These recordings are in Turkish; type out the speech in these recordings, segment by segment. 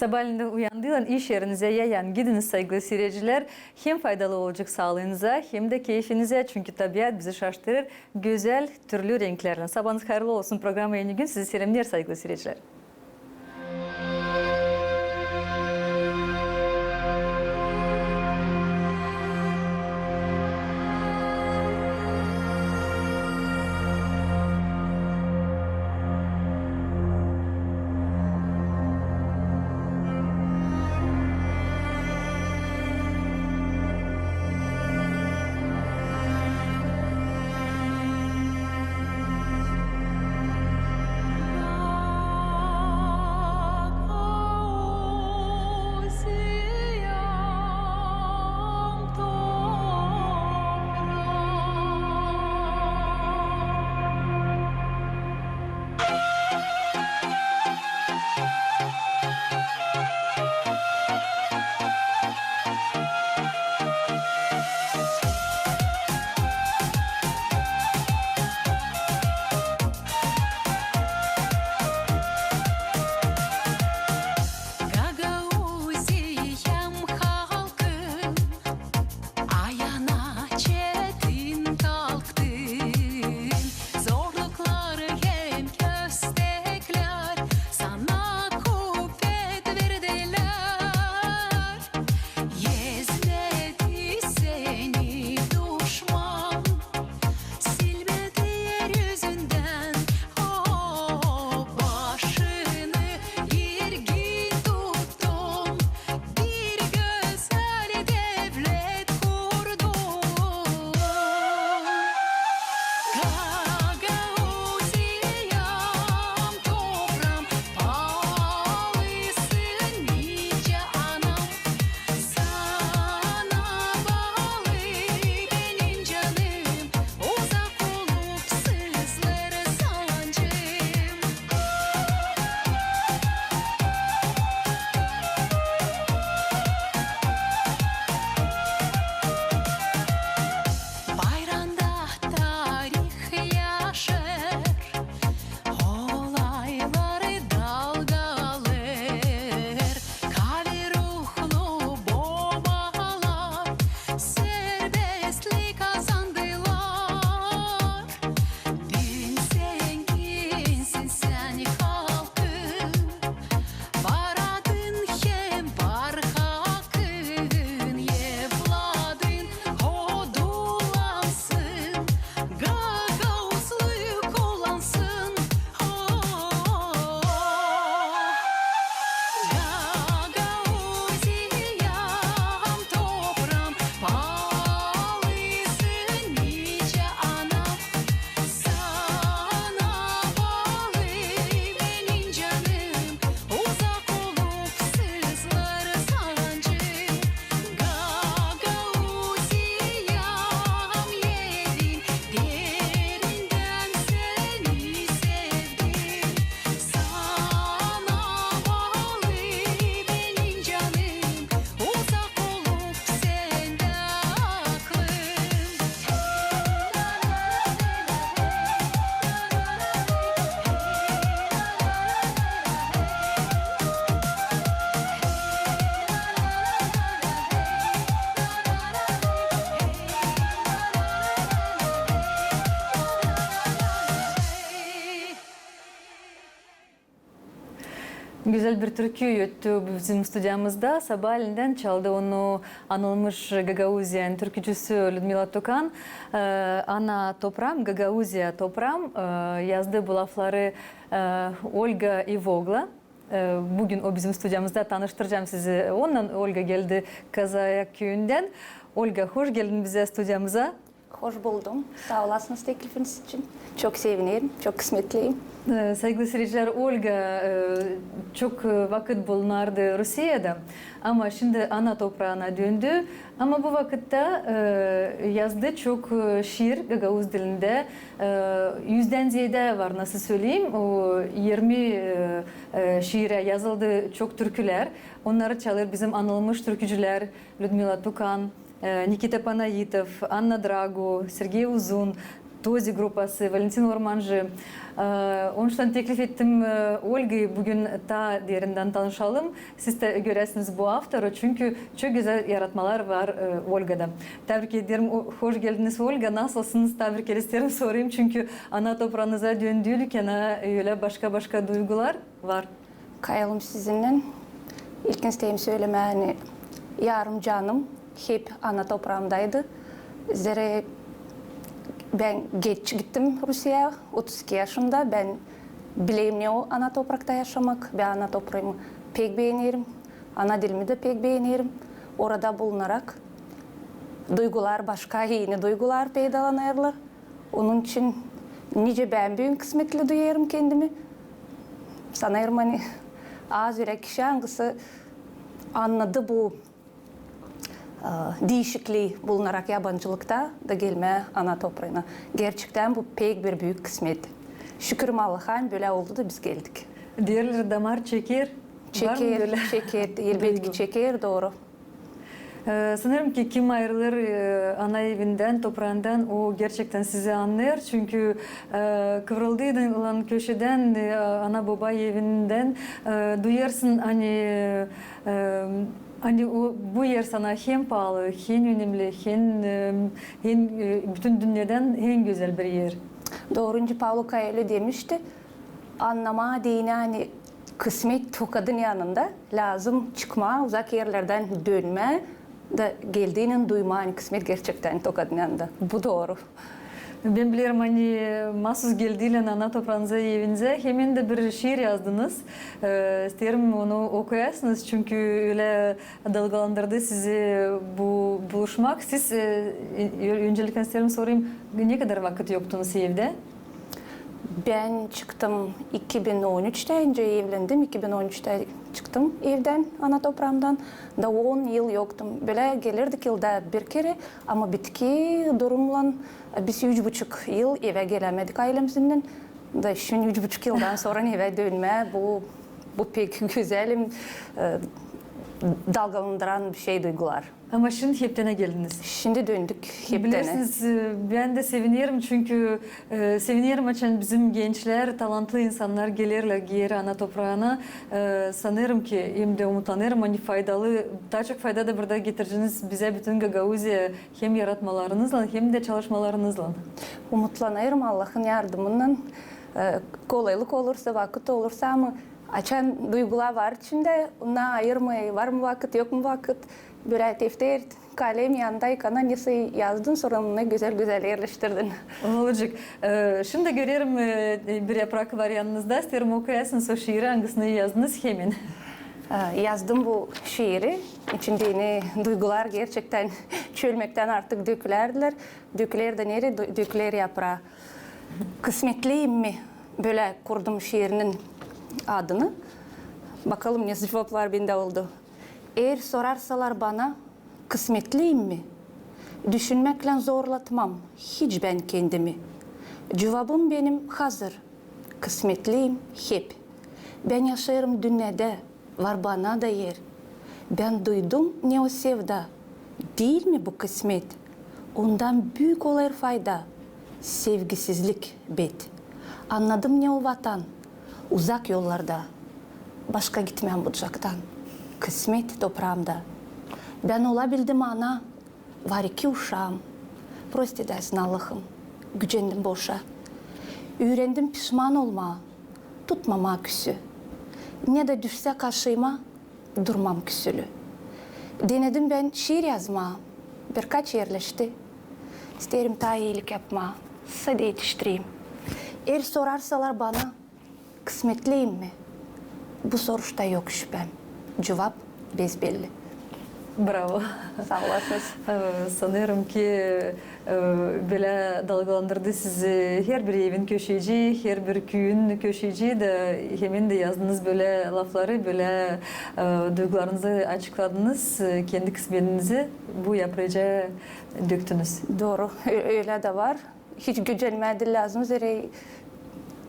Sabahleyin uyandığın iş yerinize yayan gidiniz sevgili seyirciler. Hem faydalı olacak sağlığınıza hem de keyfinize. Çünkü tabiat bizi şaşırtır. Güzel türlü renklerle. Sabahınız hayırlı olsun. Programa yeni gün sizi selamlar sevgili seyirciler. Güzel bir türkü yuttu bizim stüdyamızda. Sabahleyin çaldı onu anılmış Gagauzyan türkücüsü Lyudmila Tokan. Ana toprağım, Gagauzya toprağım yazdı bu lafları Olga Ivogla. Bugün o bizim stüdyamızda tanıştıracağım sizi. Ondan Olga geldi Kazayak köyünden. Olga hoş geldin bize stüdyamıza. Hoş buldum. Sağ olasınız teklifiniz için. Çok sevinirim, çok kısmetliyim. Sevgili seyirciler, Olga çok vakit bulunardı Rusya'da ama şimdi ana toprağına döndü. Ama bu vakitte yazdı çok şiir Gagauz dilinde. 100'den ziyade var nasıl söyleyeyim. O 20 şiire yazıldı çok türküler. Onları çalır bizim anılmış türkücüler Lyudmila Tokan, Nikita Panayitov, Anna Drago, Sergey Uzun. Tozi grupası, Valentin Ormancı. Onun için teklif ettim Olga'yı bugün daha derinden tanışalım. Siz de göresiniz bu hafta çünkü çok güzel yaratmalar var Olga'da. Tebrik ederim. Hoş geldiniz Olga. Nasılsınız? Tebrik ederim sorayım çünkü ana toprağınıza döndüğünüken öyle başka duygular var. Kayalım sizinle. İlk isteyim söylemeni. Yarım canım hep ana toprağımdaydı. Zere ben geç gittim Rusya'ya, 32 yaşında. Ben bileyim ne o ana toprakta yaşamak. Ben ana toprağımı pek beğenirim. Ana dilimi de pek beğenirim. Orada bulunarak duygular, başka yeni duygular peydalanırlar. Onun için nice ben büyük kısmetli duyarım kendimi. Sanırım hani az yürek kişi hangisi anladı bu değişikliği bulunarak yabancılıkta da gelme ana toprağına. Gerçekten bu pek bir büyük kısmet. Şükür Allah'a böyle oldu da biz geldik. Diğerleri damar çeker. Çeker, elbette ki çeker, doğru. Sanırım ki kim ayrılır ana evinden, toprağından o gerçekten sizi anlar. Çünkü kıvrıldığı olan köşeden, ana baba evinden duyarsın hani bu yer sana hem pahalı, hem önemli, hem bütün dünyadan en güzel bir yer. Doğruncu Paulo Coelho demişti. Anlama değil hani kısmet tokadın yanında lazım çıkma, uzak yerlerden dönme da geldiğinin duyma hani kısmet gerçekten tokadın yanında. Bu doğru. Ben biliyorum hani mahsus geldiğiyle ana toprağınıza, evinize hemen de bir şiir yazdınız. İsterim onu okuyasınız çünkü öyle dalgalandırdı sizi bu buluşmak. Siz öncelikle isterim sorayım ne kadar vakit yoktunuz evde? Ben çıktım 2013'te, önce evlendim. 2013'te çıktım evden, ana toprağımdan. Da 10 yıl yoktum. Böyle gelirdik yılda bir kere ama bitki durumla biz 3,5 yıl eve gelemedik ailemizden. Da şimdi 3,5 yıldan sonra eve dönme bu pek güzel, dalgalandıran bir şey duygular. Ama şimdi heptene geldiniz. Şimdi döndük heptene. Bilirsiniz ben de sevinirim çünkü sevinirim için bizim gençler, talantlı insanlar gelirler geri ana toprağına. Sanırım ki hem de umutlanırım hani faydalı, daha çok fayda da burada getireceğiniz bize bütün Gagauzya'ya hem yaratmalarınızla hem de çalışmalarınızla. Umutlanırım Allah'ın yardımıyla. Kolaylık olursa, vakit olursa ama açan duygular var içinde. Ona ayırmayı, var mı vakit, yok mu vakit? Böyle defter, kalem yanındayken neyse yazdın sonra onu güzel yerleştirdin. Olacak. Şimdi görüyorum bir yaprak var yanınızda. İsterim okuyasınız o şiiri hangisini yazdınız hemen. Yazdım bu şiiri. İçinde yine duygular gerçekten çölmekten artık dökülerdiler. Döküler de nere? Döküler yaprağı. Kısmetliyim mi? Böyle kurdum şiirinin adını. Bakalım ne cevaplar bende oldu. Eğer sorarsalar bana kısmetliyim mi? Düşünmekle zorlatmam hiç ben kendimi. Cevabım benim hazır. Kısmetliyim hep. Ben yaşarım dünyada, var bana da yer. Ben duydum ne o sevda. Değil mi bu kısmet? Ondan büyük olur fayda. Sevgisizlik bet. Anladım ne o vatan. Uzak yollarda. Başka gitmem bucaktan. Kısmet toprağımda. Ben olabildim ana. Var 2 uşağım. Prost edersin Allah'ım. Gücendim boşa. Öğrendim pişman olma. Tutmama küsü. Ne de düşse karşıma durmam küsülü. Denedim ben şiir yazma. Birkaç yerleşti. İsterim ta iyilik yapma. Sade yetiştireyim. Eğer sorarsalar bana kısmetliyim mi? Bu soruşta yok şüphem. Cevap besbelli. Bravo. Sağ olasınız. Sanıyorum ki böyle dalgalandırdı sizi her bir evin köşeci, her bir köyün köşeci de hemen de yazdınız böyle lafları, böyle duygularınızı açıkladınız, kendi kısmetinizi bu yapraca döktünüz. Doğru, öyle de var. Hiç gücenmedi lazım.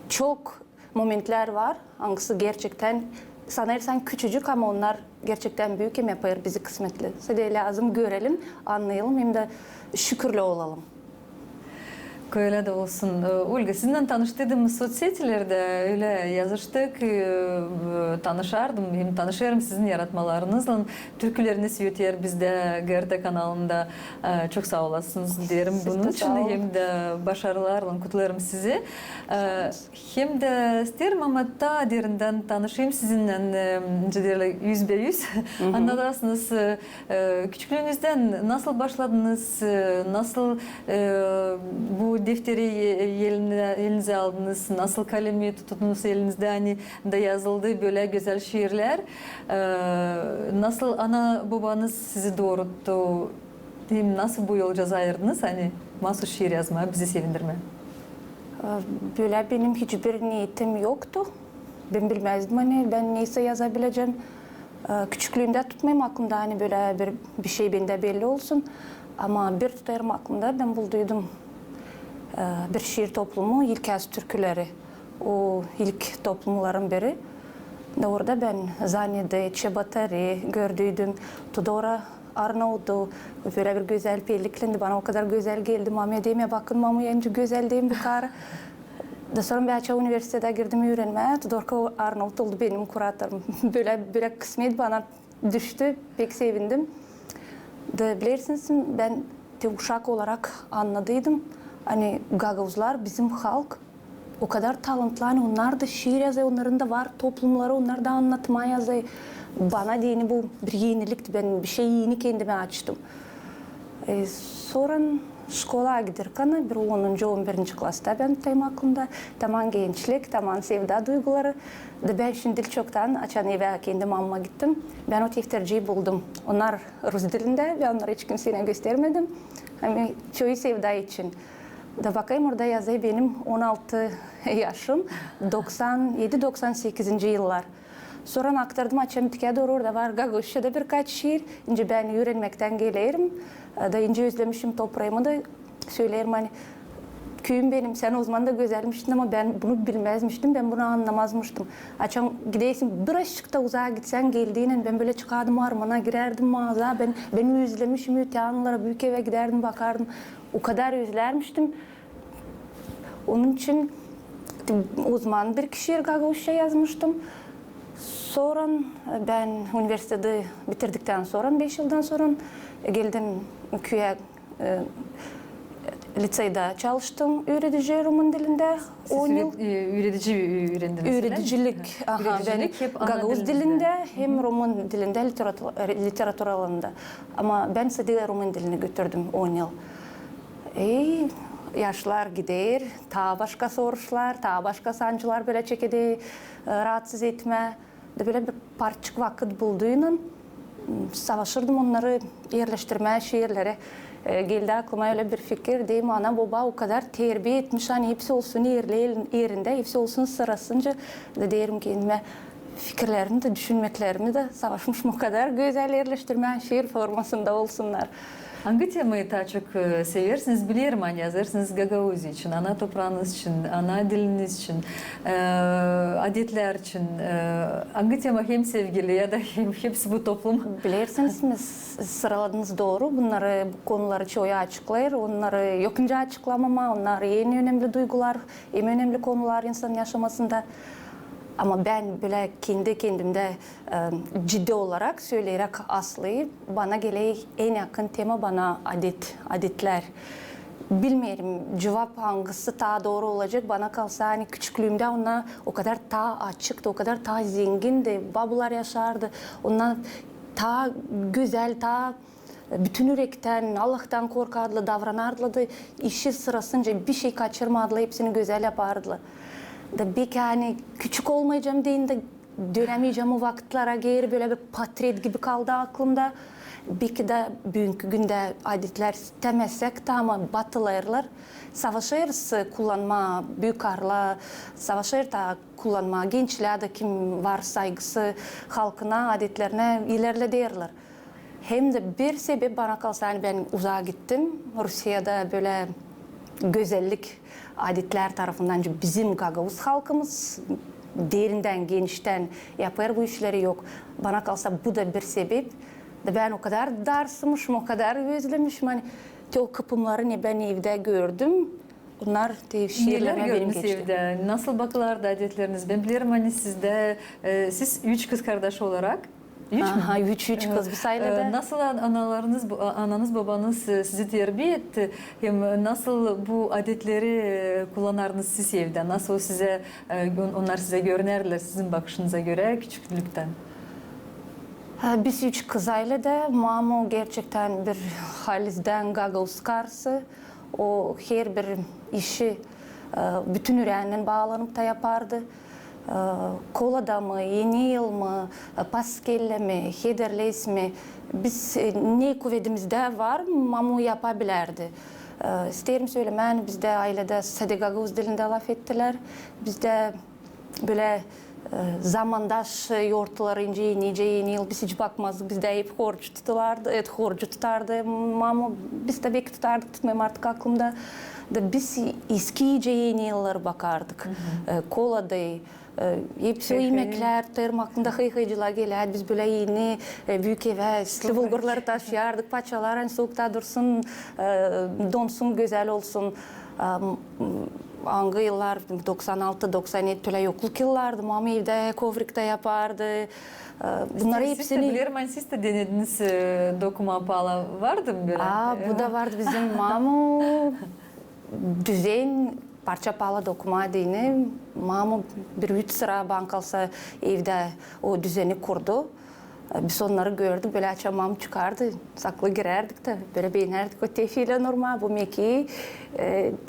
Çok momentler var. Hangisi gerçekten sanırsan küçücük ama onlar gerçekten büyük hem yapar bizi kısmetli. Sadece lazım görelim, anlayalım hem de şükürlü olalım. Öyle de olsun. Olga, sizinle tanıştığımız sosyetелerde öyle yazıştık, tanışardım, hem tanışırım sizin yaratmalarınızla. Türküleriniz yöter bizde GRT kanalında. Çok sağ olasınız derim bunun için. Hem de başarılarla kutlarım sizi. Hem de isterim ama daha derinden tanışayım sizinle %100. Anlatırsınız. Küçüklüğünüzden nasıl başladınız? Nasıl bu defteri elinize aldınız? Nasıl kalemi tuttunuz elinizde? Hani da yazıldı böyle güzel şiirler. Nasıl ana babanız sizi doğrulttu? Diyeyim, nasıl bu yolca ayırdınız? Hani mahsus şiir yazma, bizi sevindirme. Böyle benim hiçbir niyetim yoktu. Ben bilmezdim hani ben neyse yazabileceğim. Küçüklüğümde tutmayayım aklımda hani böyle bir şey bende belli olsun. Ama bir tutarım aklımda ben bulduydum bir şiir toplumu İlkaz Türküleri. O ilk toplumların biri. Orada ben Zanya'da, Çebatari gördüydüm. Tudora Arnavut'u böyle bir güzel pelliklendi. Bana o kadar güzel geldi. Mami deme bakın mami önce güzel değil bu kadar. Da sonra ben açığa üniversitede girdim öğrenmeye. Tudorka Arnavut oldu benim kuratörüm. böyle kısmet bana düştü. Pek sevindim. Da bilirsiniz ben de uşak olarak anladıydım. Hani Gagavuzlar bizim halk o kadar talentlı. Hani onlar da şiir yazıyor, onların da var toplumları, onlar da anlatma yazıyor. Bana diyeni bu bir yenilikti. Ben bir şey yeni kendime açtım. Sonra şkola giderken bir 10. 11. klasta ben tutayım aklımda. Tamam gençlik, tamam sevda duyguları. Ben şimdi çoktan açan eve kendim alma gittim. Ben o defterciyi buldum. Onlar Rus dilinde ve onları hiç kimseye göstermedim. Hani çoğu sevda için. Da bakayım orada yazıyor benim 16 yaşım. 97-98. yıllar. Sonra aktardım açan bitkiye doğru orada var Gaguşya'da birkaç şiir. İnce ben öğrenmekten gelirim. Da ince özlemişim toprağımı da söylerim hani köyüm benim, sen o zaman da güzelmiştin ama ben bunu bilmezmiştim, ben bunu anlamazmıştım. Açan gideysin, birazcık da uzağa gitsen geldiğinin ben böyle çıkardım ormana, girerdim mağaza, ben özlemişim, öte anılara büyük eve giderdim, bakardım. O kadar özlermiştim. Onun için uzman bir kişiye Gagavuşça yazmıştım. Sonra ben üniversitede bitirdikten sonra 5 yıldan sonra geldim köye, liseyde çalıştım öğretici Rumun dilinde 10 yıl. Öğretici öğrendiniz. Öğreticilik. Ben Gagavuz dilinde hem Rumun dilinde literatür alanında. Ama ben sadece Rumun dilini götürdüm 10 yıl. Yaşlar gider, daha başka soruşlar, daha başka sancılar böyle çekedi, rahatsız etme. Böyle bir parçık vakit bulduğuyla savaşırdım onları yerleştirmeye şiirlere. Geldi aklıma öyle bir fikir diyeyim ana baba o kadar terbiye etmiş hani hepsi olsun yerinde, hepsi olsun sırasınca da derim kendime fikirlerimi de düşünmeklerimi de savaşmışım o kadar güzel yerleştirmeye şiir formasında olsunlar. Hangi temayı daha çok seversiniz? Bilirim hani yazarsınız Gagavuz için, ana toprağınız için, ana diliniz için, adetler için. Hangi tema hem sevgili ya da hem hepsi bu toplum? Bilirsiniz sıraladınız doğru. Bunları, bu konuları çoğu açıklar. Onları yokunca açıklamama, onlar en önemli duygular, en önemli konular insan yaşamasında. Ama ben böyle kendi kendimde ciddi olarak söyleyerek aslayıp bana gelen en yakın tema bana adetler. Bilmiyorum cevap hangisi daha doğru olacak. Bana kalsa hani küçüklüğümde ona o kadar daha açıktı, o kadar daha zengindi. Babalar yaşardı. Onlar daha güzel, daha bütün yürekten, Allah'tan korkardı, davranardı. İşi sırasınca bir şey kaçırmadılar, hepsini güzel yapardılar. Da bir hani küçük olmayacağım deyin de dönemeyeceğim o vakitlere geri böyle bir patret gibi kaldı aklımda. Bir ki de bugünkü günde adetler istemezsek de ama batılayırlar. Savaşırız kullanma, büyükarla, savaşır da kullanma, gençler de kim var saygısı halkına, adetlerine ilerlediyorlar. Hem de bir sebep bana kalsa hani ben uzağa gittim. Rusya'da böyle güzellik adetler tarafından bizim Gagavuz halkımız derinden, genişten yapar bu işleri yok. Bana kalsa bu da bir sebep. Ben o kadar darsımışım, o kadar özlemişim. Hani o kıpımları ben evde gördüm. bunlar Neler şiirlerime benim gördünüz geçti. evde? Nasıl bakılardı adetleriniz? Ben bilirim hani sizde, siz 3 kız kardeş olarak. 3 mü? Aha, üç kız bir ailede. Nasıl ananız babanız sizi terbiye etti? Hem nasıl bu adetleri kullanardınız siz evde? Nasıl onlar size görünerler sizin bakışınıza göre küçüklükten? Biz 3 kız ailede. Mamu gerçekten bir halizden gagavuz karşı. O her bir işi bütün yüreğinden bağlanıp da yapardı. Kolada mı, yeni yıl mı, paskelle mi, hederleys mi? Biz ne kuvvetimizde var mamu yapabilirdi. İsterim söylemen bizde ailede Sade Gagavuz dilinde laf ettiler. Bizde böyle zamandaş yortular nice yeni yıl biz hiç bakmazdık. Bizde hep horcu tutardı, horcu tutardı. Mamu biz tabii ki tutardık, tutmayayım artık aklımda. Biz eskice yeni yıllara bakardık. Koladayı, hepsi o yemekler, terim aklımda hıyhıycılar gelirdi. Biz böyle yeni büyük eve, süslü bulgurları taşıyardık. Paçalar hani soğukta dursun, donsun, güzel olsun. Hangi yıllar 96-97 böyle yokluk yıllardı. Mama evde kovrikte yapardı. Bunları Siz de bilirim hani siz de denediniz dokuma pahalı vardı mı böyle? Bu da vardı bizim mamu düzen parça pahalı dokuma dini. Mamu bir 3 sıra bankalsa evde o düzeni kurdu. Biz onları gördük, böyle açamam çıkardı, saklı girerdik de böyle beğenerdik o tefiyle normal bu mekiği.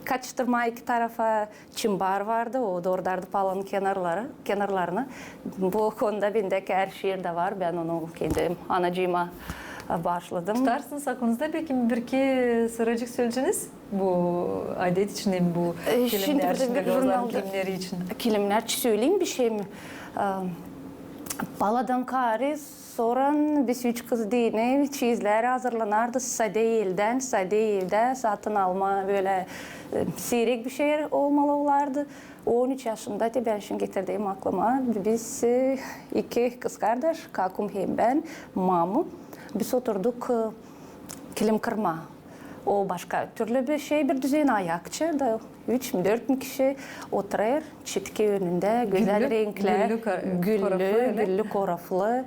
Kaçtırma iki tarafa çimbar vardı, o doğrudardı palanın kenarlarına. Bu konuda bendeki her şiirde var, ben onu kendim anacığıma başladım. Tutarsınız aklınızda belki bir iki sıracık söyleyeceğiniz bu adet için hem bu kilimler için, gagavuzların kilimleri için. Kilimler söyleyeyim bir şey mi? Baladan kari sonra biz 3 kız dini çizler hazırlanardı. Sade ilde satın alma böyle seyrek bir şey olmalı olardı. 13 yaşında da ben şimdi getirdiğim aklıma biz 2 kız kardeş, Kakum hem ben, Mamu. Biz oturduk kilim kırma. O başka türlü bir şey, bir düzen ayakçı da 3 mü 4 mü kişi oturur çitki önünde güzel renkler, güllü, koraflı.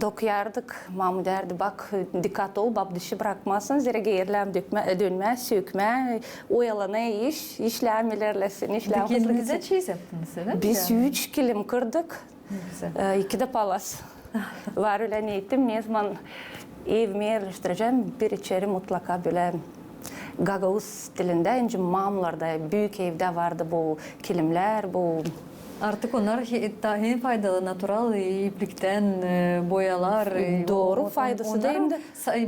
Dokuyardık, Mamu derdi bak dikkat ol, bab dışı bırakmasın, zira yerlem dönme, sökme, oyalana işlemlerlesin, işlem hızlı Kendinize çeyiz yaptınız öyle mi? Biz 3 kilim kırdık, 2 de palas. Var öyle niyetim, ne zaman evime yerleştireceğim, bir içeri mutlaka böyle Gagavuz stilinde, önce mamlarda, büyük evde vardı bu kilimler, bu... Artık onlar daha faydalı, natural iplikten boyalar. Doğru, faydası değil de.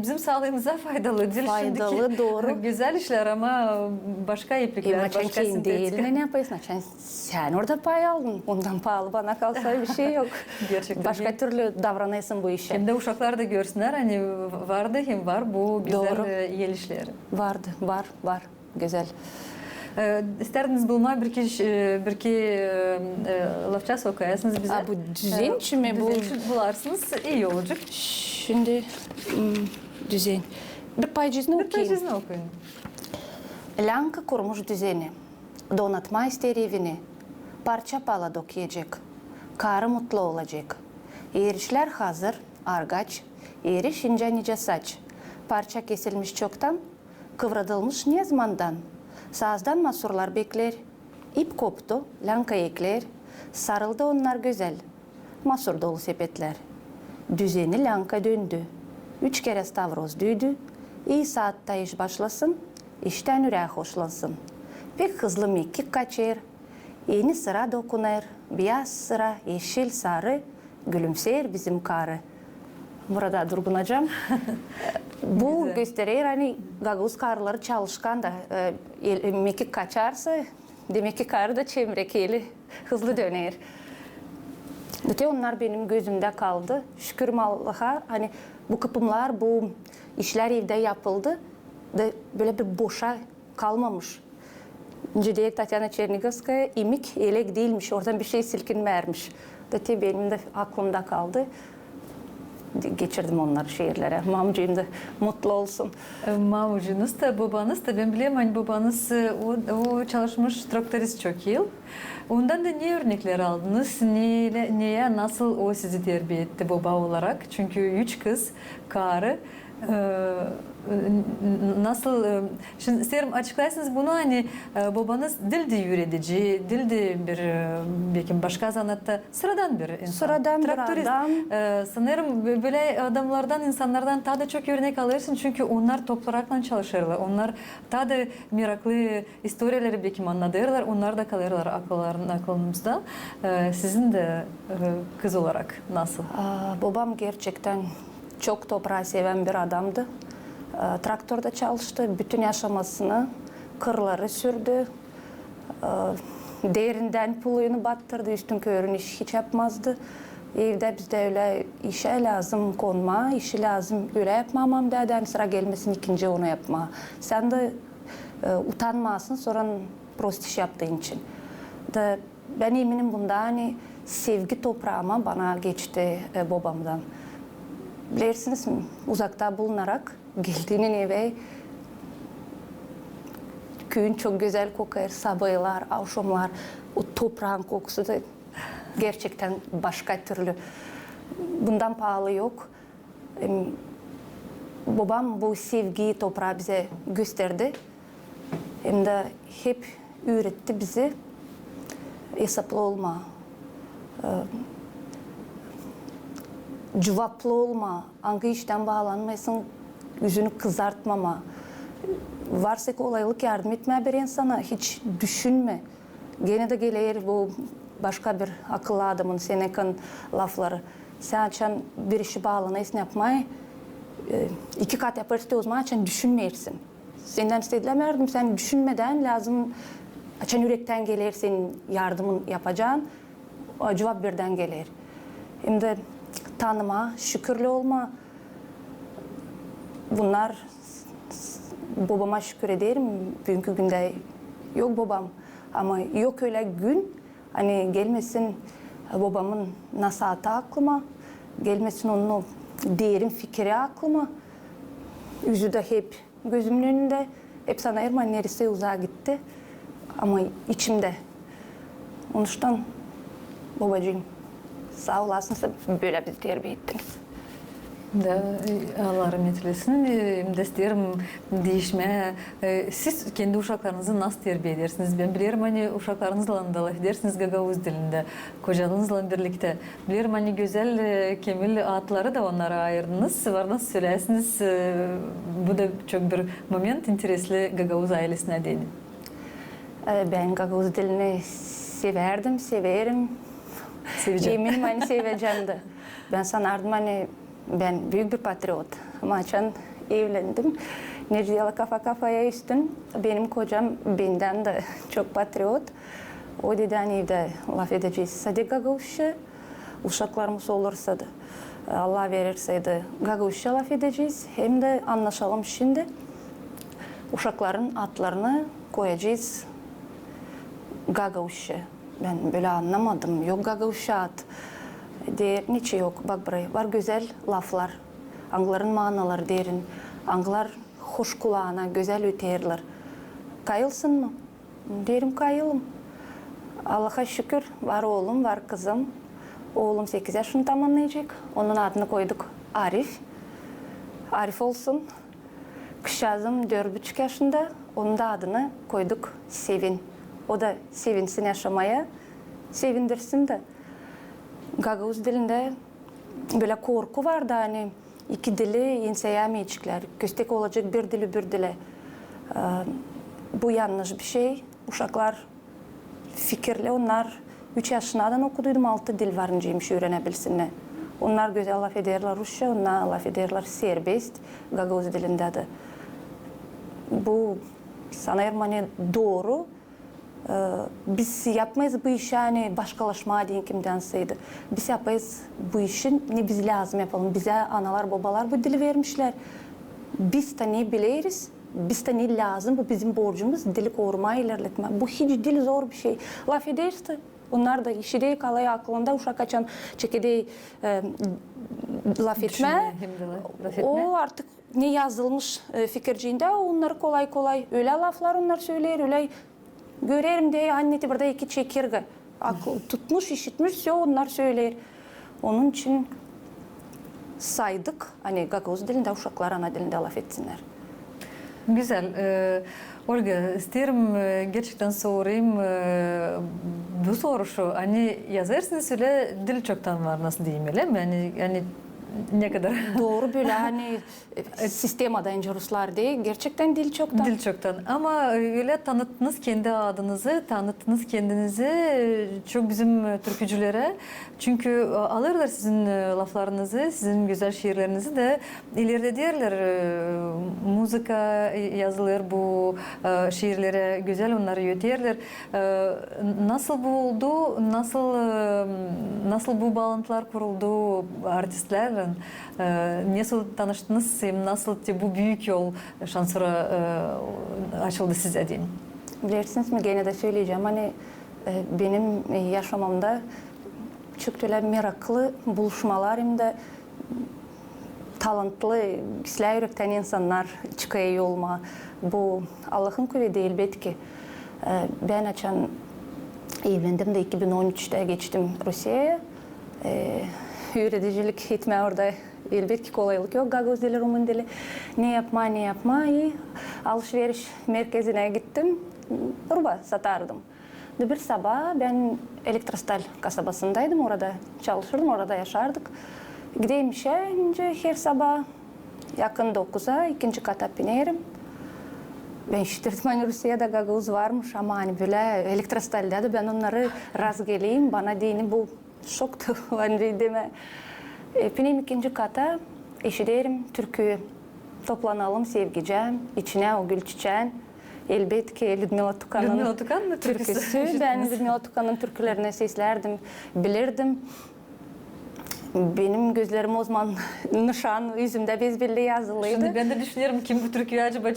Bizim sağlığımıza faydalı. Faydalı, doğru. Güzel işler ama başka iplikler, başka sentetik. Değil, ne yapıyorsun? Sen orada pay aldın, ondan pahalı bana kalsa bir şey yok. Gerçekten. Başka türlü davranıyorsun bu işe. Hem de uşaklar da görsünler, hani vardı hem var bu güzel el işleri. Vardı, var, güzel. İsterdiniz bulma bir iki lafça okuyasınız bize. Bu düzen mi? Bu bularsınız iyi olacak. Şimdi düzen. Bir paycızını okuyayım. Bir paycızını okuyun. Lanka kurmuş düzeni. Donatma ister evini. Parça pala dokuyacak. Karı mutlu olacak. Erişler hazır. Argaç. Eriş ince nice saç. Parça kesilmiş çoktan. Kıvradılmış ne zamandan. Sazdan masurlar bekler, ip koptu, lanka ekler, sarıldı onlar güzel, masur dolu sepetler. Düzeni lanka döndü, 3 kere stavroz düydü, iyi saatte iş başlasın, işten yürek hoşlansın. Pek hızlı mekik kaçır, yeni sıra dokunar, beyaz sıra, yeşil sarı, gülümser bizim karı. Burada durgunacağım. Bu gösterir hani Gagavuz karıları çalışkan da mekik kaçarsa demek ki karı da çemrekeli hızlı döner. Öte onlar benim gözümde kaldı. Şükür Allah'a hani bu kıpımlar, bu işler evde yapıldı da böyle bir boşa kalmamış. Önce Tatyana Çernigovskaya imik elek değilmiş, oradan bir şey silkinmermiş. Öte benim de aklımda kaldı. geçirdim onları şiirlere. Mamcığım da mutlu olsun. Mamucunuz da babanız da ben biliyorum hani babanız o çalışmış traktorist çok yıl. Ondan da ne örnekler aldınız? Niye, nasıl o sizi terbiye etti baba olarak? Çünkü 3 kız, karı. Nasıl şimdi isterim açıklarsınız bunu hani babanız dilde üretici, dilde bir belki başka zanatta sıradan bir insan. Sıradan bir Traktörist. adam. Sanırım böyle adamlardan, insanlardan daha da çok örnek alırsın çünkü onlar toprakla çalışırlar. Onlar daha da meraklı historiyaları belki anlatırlar. Onlar da kalırlar aklımızda. Sizin de kız olarak nasıl? Babam gerçekten çok toprağı seven bir adamdı. Traktörde çalıştı, bütün yaşamasını kırları sürdü. Derinden pulunu battırdı, üstün körün iş hiç yapmazdı. Evde bizde öyle işe lazım konma, işi lazım öyle yapmamam dedi. Sıra gelmesin ikinci onu yapma. Sen de utanmasın sonra prost iş yaptığın için. Ben eminim bunda hani sevgi toprağıma bana geçti babamdan. Bilirsiniz uzakta bulunarak geldiğinin eve köyün çok güzel kokar, sabahlar, akşamlar, o toprağın kokusu da gerçekten başka türlü. Bundan pahalı yok. Babam bu sevgiyi toprağa bize gösterdi. Hem de hep öğretti bizi hesaplı olma, cevaplı olma, hangi işten bağlanmayasın, yüzünü kızartmama. Varsa kolaylık yardım etme bir insana, hiç düşünme. Gene de gelir bu başka bir akıllı adamın Seneca'nın lafları. Sen açan bir işi bağlanayısın yapmayı, 2 kat yaparsın o zaman açan düşünmeyirsin. Senden istediğim yardım sen düşünmeden lazım açan yürekten gelir senin yardımın yapacağın, o cevap birden gelir. Hem de tanıma, şükürlü olma. Bunlar babama şükür ederim. Bugünkü günde yok babam. Ama yok öyle gün. Hani gelmesin babamın nasihatı aklıma. Gelmesin onun o derin fikri aklıma. Yüzü de hep gözümün önünde. Hep sanırım neresi uzağa gitti. Ama içimde. Onun için babacığım sağ olasınız böyle bizi terbiye ettiniz. Da, Allah rahmet eylesin. De isterim değişme. Siz kendi uşaklarınızı nasıl terbiye edersiniz? Ben biliyorum hani uşaklarınızla da laf edersiniz Gagavuz dilinde. Kocanızla birlikte. Biliyorum hani güzel, kemil adları da onlara ayırdınız. Var nasıl söylersiniz? Bu da çok bir moment interesli Gagavuz ailesine değdi. Ben Gagavuz dilini severdim, severim. Seveceğim. Eminim hani seveceğim de. Ben sanardım hani ben büyük bir patriot. Ama açan evlendim. Necdiyalı kafa kafaya üstün. Benim kocam benden de çok patriot. O dedi hani evde laf edeceğiz. Hadi Gagavuzca uşaklarımız olursa da Allah verirse de Gagavuzca laf edeceğiz. Hem de anlaşalım şimdi. Uşakların adlarını koyacağız Gagavuzca. Ben böyle anlamadım. Yok Gagavuzca ad. Der, niçin yok? Bak buraya. Var güzel laflar. Angların manaları derin. Anglar hoş kulağına, güzel öterler. Kayılsın mı? Derim kayılım. Allah'a şükür var oğlum, var kızım. Oğlum 8 yaşını tamamlayacak. Onun adını koyduk Arif. Arif olsun. Kışazım 4,5 yaşında. Onun da adını koyduk Sevin. O da sevinsin yaşamaya. Sevindirsin de. Gagavuz dilinde böyle korku var da hani 2 dili enseyemeyecekler. Köstek olacak bir dili bir dile. Bu yanlış bir şey. Uşaklar fikirli. Onlar 3 yaşından okuduydum 6 dil varıncıymış öğrenebilsinler. Onlar güzel laf ederler Rusça, onlar laf ederler serbest Gagavuz dilinde de. Bu sanırım hani doğru. Biz yapmayız bu işi hani başkalaşma deyin kimdenseydi. Biz yapmayız bu işi ne biz lazım yapalım. Bize analar babalar bu dili vermişler. Biz de ne biliriz, biz de ne lazım. Bu bizim borcumuz dili korumaya ilerletme. Bu hiç dil zor bir şey. Laf ederse onlar da işi değil kalaya aklında uşak açan çekirdeği laf etme. Hem de laf etme. O artık ne yazılmış fikirciğinde onları kolay kolay öyle laflar onlar söyler, öyle görerim diye anneti burada iki çekirge. Akıl tutmuş, işitmiş, onlar söyler. Onun için saydık, hani Gagavuz dilinde, uşaklar ana dilinde laf etsinler. Güzel. Olga, isterim gerçekten sorayım bu soru hani yazarsınız öyle dil çoktan var nasıl diyeyim öyle mi? Yani ne kadar? Doğru böyle hani sistem adayınca Ruslar değil, gerçekten dil çoktan. Dil çoktan ama öyle tanıttınız kendi adınızı, tanıttınız kendinizi çok bizim türkücülere. Çünkü alırlar sizin laflarınızı, sizin güzel şiirlerinizi de ileride derler müzika yazılır bu şiirlere güzel onları yöterler. Nasıl bu oldu? Nasıl bu bağlantılar kuruldu artistlerle? Nasıl tanıştınız? Nasıl bu büyük yol şansora açıldı size diyeyim? Bilirsiniz mi gene de söyleyeceğim hani benim yaşamamda çok öyle meraklı buluşmalar hem de talantlı, silah yürekten insanlar çıkıyor yoluma. Bu Allah'ın kuvveti elbet ki. Ben açan evlendim de 2013'te geçtim Rusya'ya. Yöneticilik etme orada elbet ki kolaylık yok. Gagavuz dili, Rumun dili. Ne yapma. Alışveriş merkezine gittim. Ruba satardım. Bir sabah ben Elektrostal kasabasındaydım. Orada çalışırdım, orada yaşardık. Gideyim işe, her sabah yakın 9'a ikinci kata binerim. Ben işitirdim hani Rusya'da Gagavuz varmış ama hani böyle Elektrostal'da da ben onları raz geleyim. Bana dini bu şoktu. Hani deme. Bineyim ikinci kata, işiterim türkü toplanalım sevgicem, içine o gül çiçeğin. Elbet ki Ludmila Tukan'ın türküsü. Ben Ludmila Tukan'ın türkülerine seslerdim, bilirdim. Benim gözlerim o zaman nişan, yüzümde bezbelli yazılıydı. Şimdi ben de düşünüyorum kim bu türküyü acaba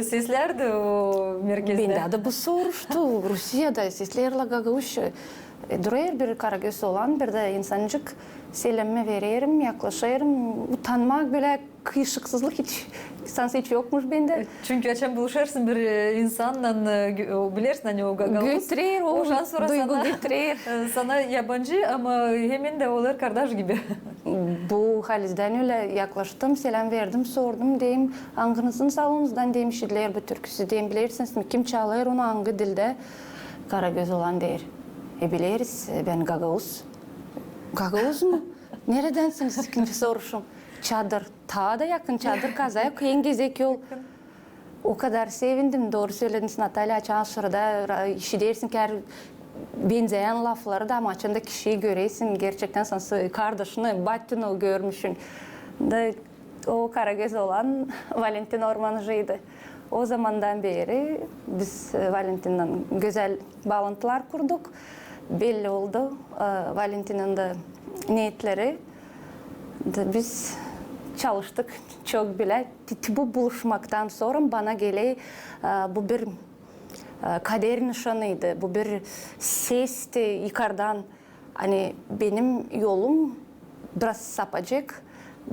seslerdi o merkezde? Bende de bu soruştu. Rusya'da seslerle Gagavuz. Duruyor bir Karagöz olan bir de insancık selamımı veririm, yaklaşırım. Utanmak böyle kıyışıksızlık hiç yokmuş bende. Çünkü açan buluşarsın bir insanla bilirsin hani o Gagavuz. Götürür, o duygu götürür. Sana yabancı ama hemen de olur kardeş gibi. Bu halizden öyle yaklaştım, selam verdim, sordum. Deyim, angınızın salonunuzdan demişler bu türküsü. Deyim, bilirsiniz mi kim çalıyor onu hangi dilde? Karagöz olan der. Biliriz, ben Gagavuz. Gagavuz mu? Neredensiniz? İkinci soruşum. Çadır. Ta da yakın çadır kazaya kıyın gezek yol. O kadar sevindim. Doğru söylediniz Natalya. Açan sırada işi dersin ki benzeyen lafları da ama açanda kişiyi göreysin. Gerçekten sen kardeşini, Batyunu görmüşsün. Da, o Karagöz olan Valentin Ormancı'ydı. O zamandan beri biz Valentin'den güzel bağlantılar kurduk. Belli oldu Valentin'in de niyetleri. Biz çalıştık çok bile. Bu buluşmaktan sonra bana gele bu bir kader nişanıydı. Bu bir sesti yukarıdan. Hani benim yolum biraz sapacak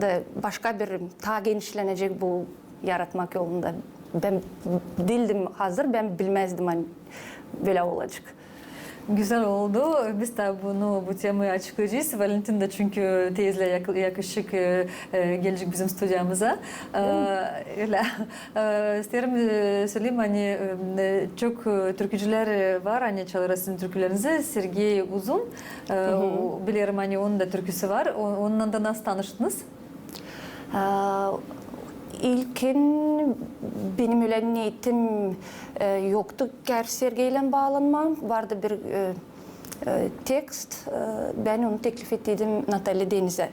da başka bir daha genişlenecek bu yaratmak yolunda. Ben dildim hazır, ben bilmezdim hani böyle olacak. Güzel oldu. Biz de bu temayı açıklayacağız. Valentin de çünkü teyze yakışık gelecek bizim stüdyamıza. Öyle. İsterim söyleyeyim hani çok türkücüler var hani çalar sizin türkülerinizi. Sergey Uzun. Bilirim hani onun da türküsü var. Onunla da nasıl tanıştınız? İlkin benim öyle niyetim yoktu. Sergey'le bağlanmam. Vardı bir tekst. Ben onu teklif ettiydim Natalya Deniz'e.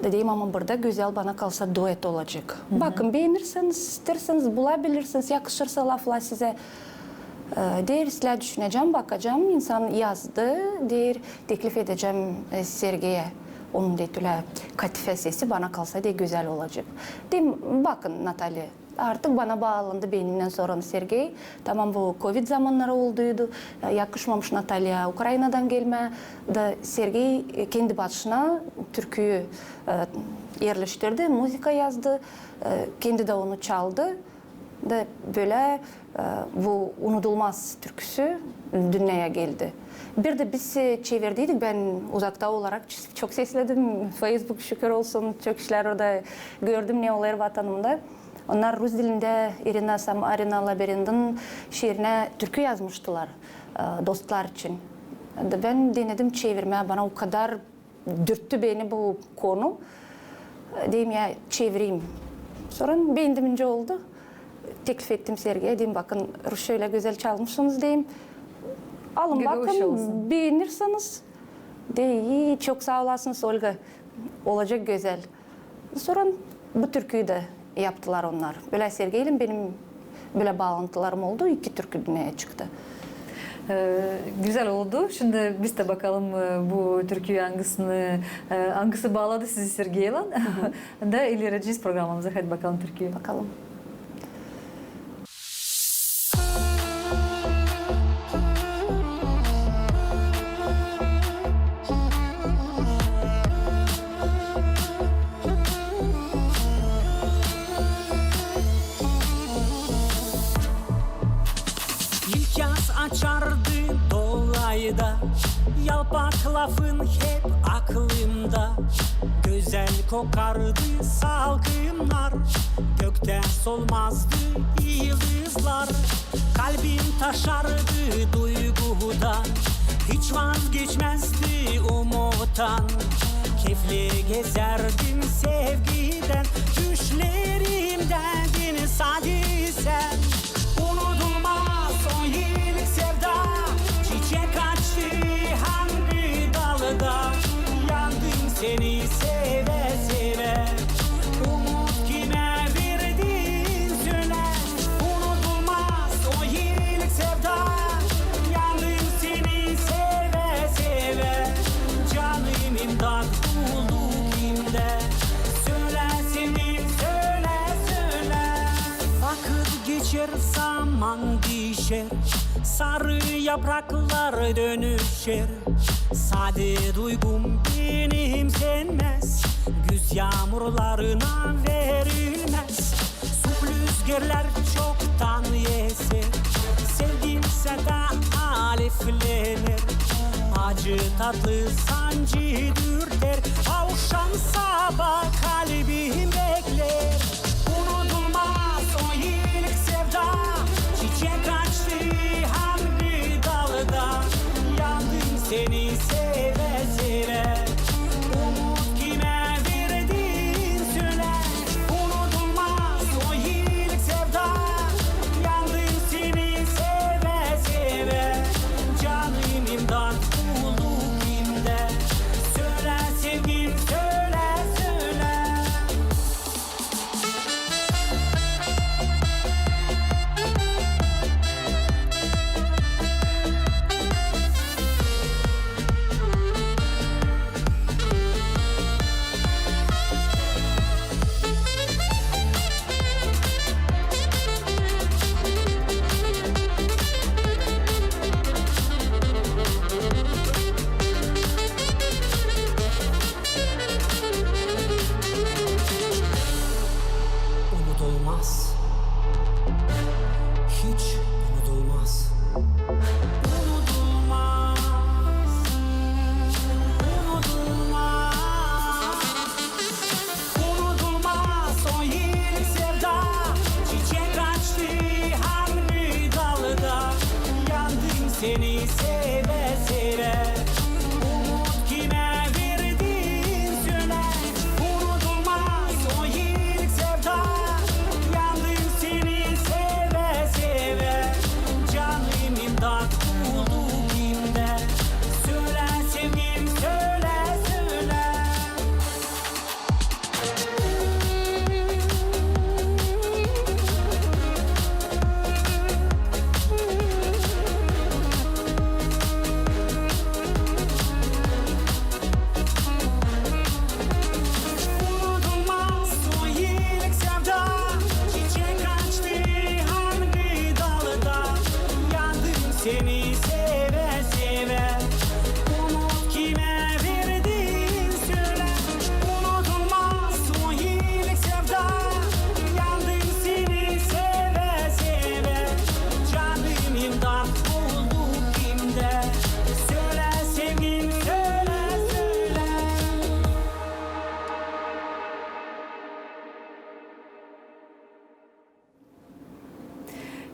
Dedim ama burada güzel bana kalsa duet olacak. Bakın beğenirseniz, isterseniz bulabilirsiniz. Yakışırsa lafla size. Der, silah düşüneceğim, bakacağım. İnsan yazdı. Der, teklif edeceğim Sergey'e. Onun da öyle katife sesi bana kalsa diye güzel olacak. Dedim bakın Natalya Artık bana bağlandı benimden sonra Sergey. Tamam, bu Covid zamanları olduydu. Yakışmamış Natalya Ukrayna'dan gelme. Da Sergey kendi başına türküyü yerleştirdi, müzika yazdı. Kendi de onu çaldı. Da böyle bu unutulmaz türküsü dünyaya geldi. Bir de biz çevirdiydik. Ben uzakta olarak çok sesledim. Facebook şükür olsun. Çok kişiler orada gördüm ne oluyor vatanımda. Onlar Rus dilinde Irina Samarina Labirint'in şiirine türkü yazmıştılar dostlar için. Ben denedim çevirmeye. Bana o kadar dürttü beni bu konu. Diyeyim ya çevireyim. Sonra beğendimince oldu. Teklif ettim Sergey'e. Diyeyim bakın Rusça öyle güzel çalmışsınız diyeyim. Alın Gagavuz bakın olsun. beğenirseniz. De çok sağ olasınız Olga. Olacak güzel. Sonra bu türküyü de yaptılar onlar. Böyle Sergey'le benim böyle bağlantılarım oldu. 2 türkü dünyaya çıktı. Güzel oldu. Şimdi biz de bakalım bu türküyü hangisi bağladı sizi Sergey'le. Da ilerleyeceğiz programımıza. Hadi bakalım türküyü. Bakalım. İlk yaz açardı dolayda, yalpak lafın hep aklımda. Güzel kokardı salkımlar, gökte solmazdı yıldızlar. Kalbim taşardı duygudan, hiç vazgeçmezdi umuttan. Keyifli gezerdim sevgiden, düşlerimdendin sadece sen. Unutulmaz o yıllık sevda, çiçek açtı hangi dalda. Yandım seni seve seve, umut kime verdin söyle. Unutulmaz o yıllık sevda, yandım seni seve seve. Canım imdat bulduk kimde, söyle sevdim söyle söyle. Vakit geçer zaman düşer, sarı yapraklar dönüşer. Sade duygum benim senmez, güz yağmurlarına verilmez. Su rüzgarlar çoktan yeser, sevgimse de aleflenir. Acı tatlı sancı dürter, kavuşan sabah kalbim bekler. Unutulmaz o yıllık sevda, çiçek açtı hangi dalda. Yandım seni seve seve, umut kime verdin söyle. Unutulmaz o yıllık sevda, yandım seni seve seve. Canım imdat bulduk kimde, söyle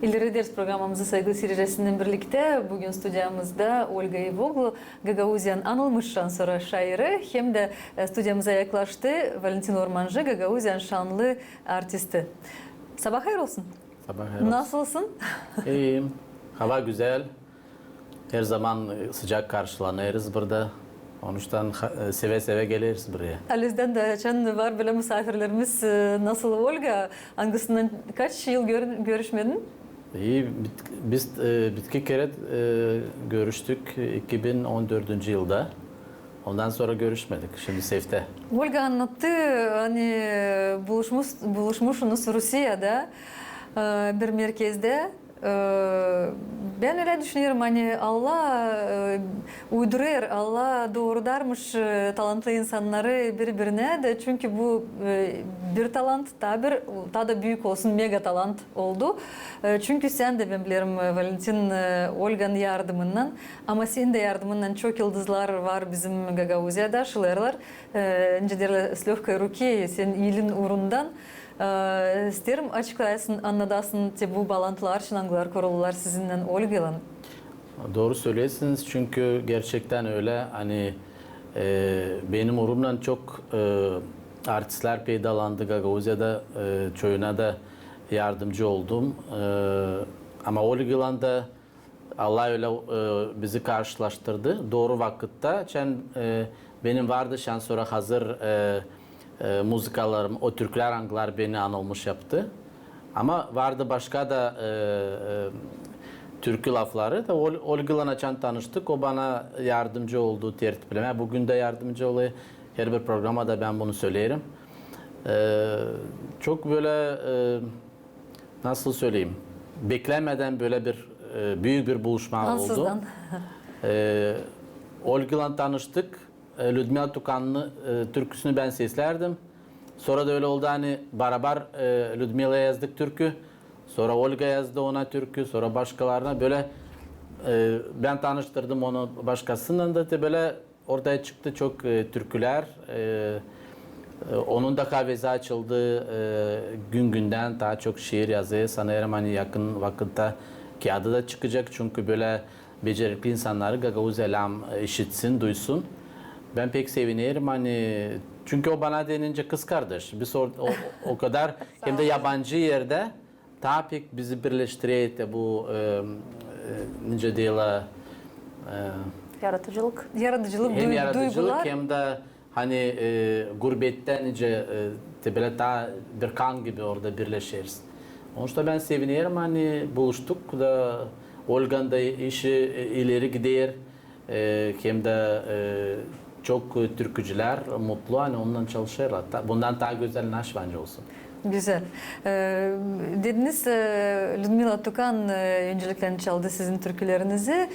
İleri Ders programımızı saygılı seyircisinden birlikte bugün stüdyamızda Olga Ivoglu, Gagauzyan anılmış şansölü şairi, hem de stüdyamıza yaklaştı Valentin Ormancı, Gagauzyan şanlı artisti. Sabah hayır olsun. Sabah hayır olsun. Nasılsın? İyiyim. Hava güzel. Her zaman sıcak karşılanırız burada. Onuştan seve seve geliriz buraya. Aliz'den de açan var böyle misafirlerimiz. Nasıl Olga? Hangisinden kaç yıl görüşmedin? İyi. Biz bir kere görüştük 2014 yılda. Ondan sonra görüşmedik. Şimdi Sef'te. Olga anlattı, hani buluşmuşsunuz Rusya'da bir merkezde. Ben öyle düşünüyorum, hani Allah uydurur, Allah doğrularmış talantlı insanları birbirine de, çünkü bu bir talant daha da büyük olsun, mega talant oldu. Çünkü sen de, ben bilirim Valentin, Olga'nın yardımından, ama senin de yardımından çok yıldızlar var bizim Gagauzya'da, şılarlar. Önce derler с легкой руки, senin iyiliğin uğrundan. İsterim açıklayasın, anladasın bu bağlantılar, şınangılar, korulular sizinle Olga'yla. Doğru söylüyorsunuz, çünkü gerçekten öyle. Hani benim uğrumdan çok artistler peydalandı Gagauzya'da, çoğuna da yardımcı oldum. Ama Olga'yla da Allah öyle bizi karşılaştırdı. Doğru vakitte. Benim vardı şansölye hazır muzikalarım, o Türkler anglar beni anılmış yaptı. Ama vardı başka da türkü lafları da Olga'la açan tanıştık. O bana yardımcı oldu tertipleme. Bugün de yardımcı oluyor. Her bir programa da ben bunu söylerim. Çok böyle nasıl söyleyeyim? Beklemeden böyle bir büyük bir buluşma oldu. Olga'la tanıştık. Ludmila Tukan'ın türküsünü ben seslerdim. Sonra da öyle oldu, hani beraber Ludmila'ya yazdık türkü. Sonra Olga yazdı ona türkü, sonra başkalarına böyle ben tanıştırdım onu başkasından da böyle ortaya çıktı çok türküler. Onun da kahvesi açıldı. Gün günden daha çok şiir yazıyor. Sanırım hani yakın vakitte kağıdı da çıkacak, çünkü böyle becerikli insanları Gagauzyalam işitsin, duysun. Ben pek sevinirim hani, çünkü o bana denince kız kardeş. Biz o kadar hem de yabancı yerde daha pek bizi birleştiriyor de bu nice diyorlar Yaratıcılık. Yaratıcılık, hem yaratıcılık duygular. hem de hani gurbetten nice böyle daha bir kan gibi orada birleşiriz. Onun için ben sevinirim hani buluştuk da Olga'nın da işi ileri gider, hem de çok türkücüler mutlu, hani ondan çalışıyorlar. Bundan daha güzel naş bence olsun. Güzel. Dediniz Ludmila Tukan öncelikle çaldı sizin türkülerinizi.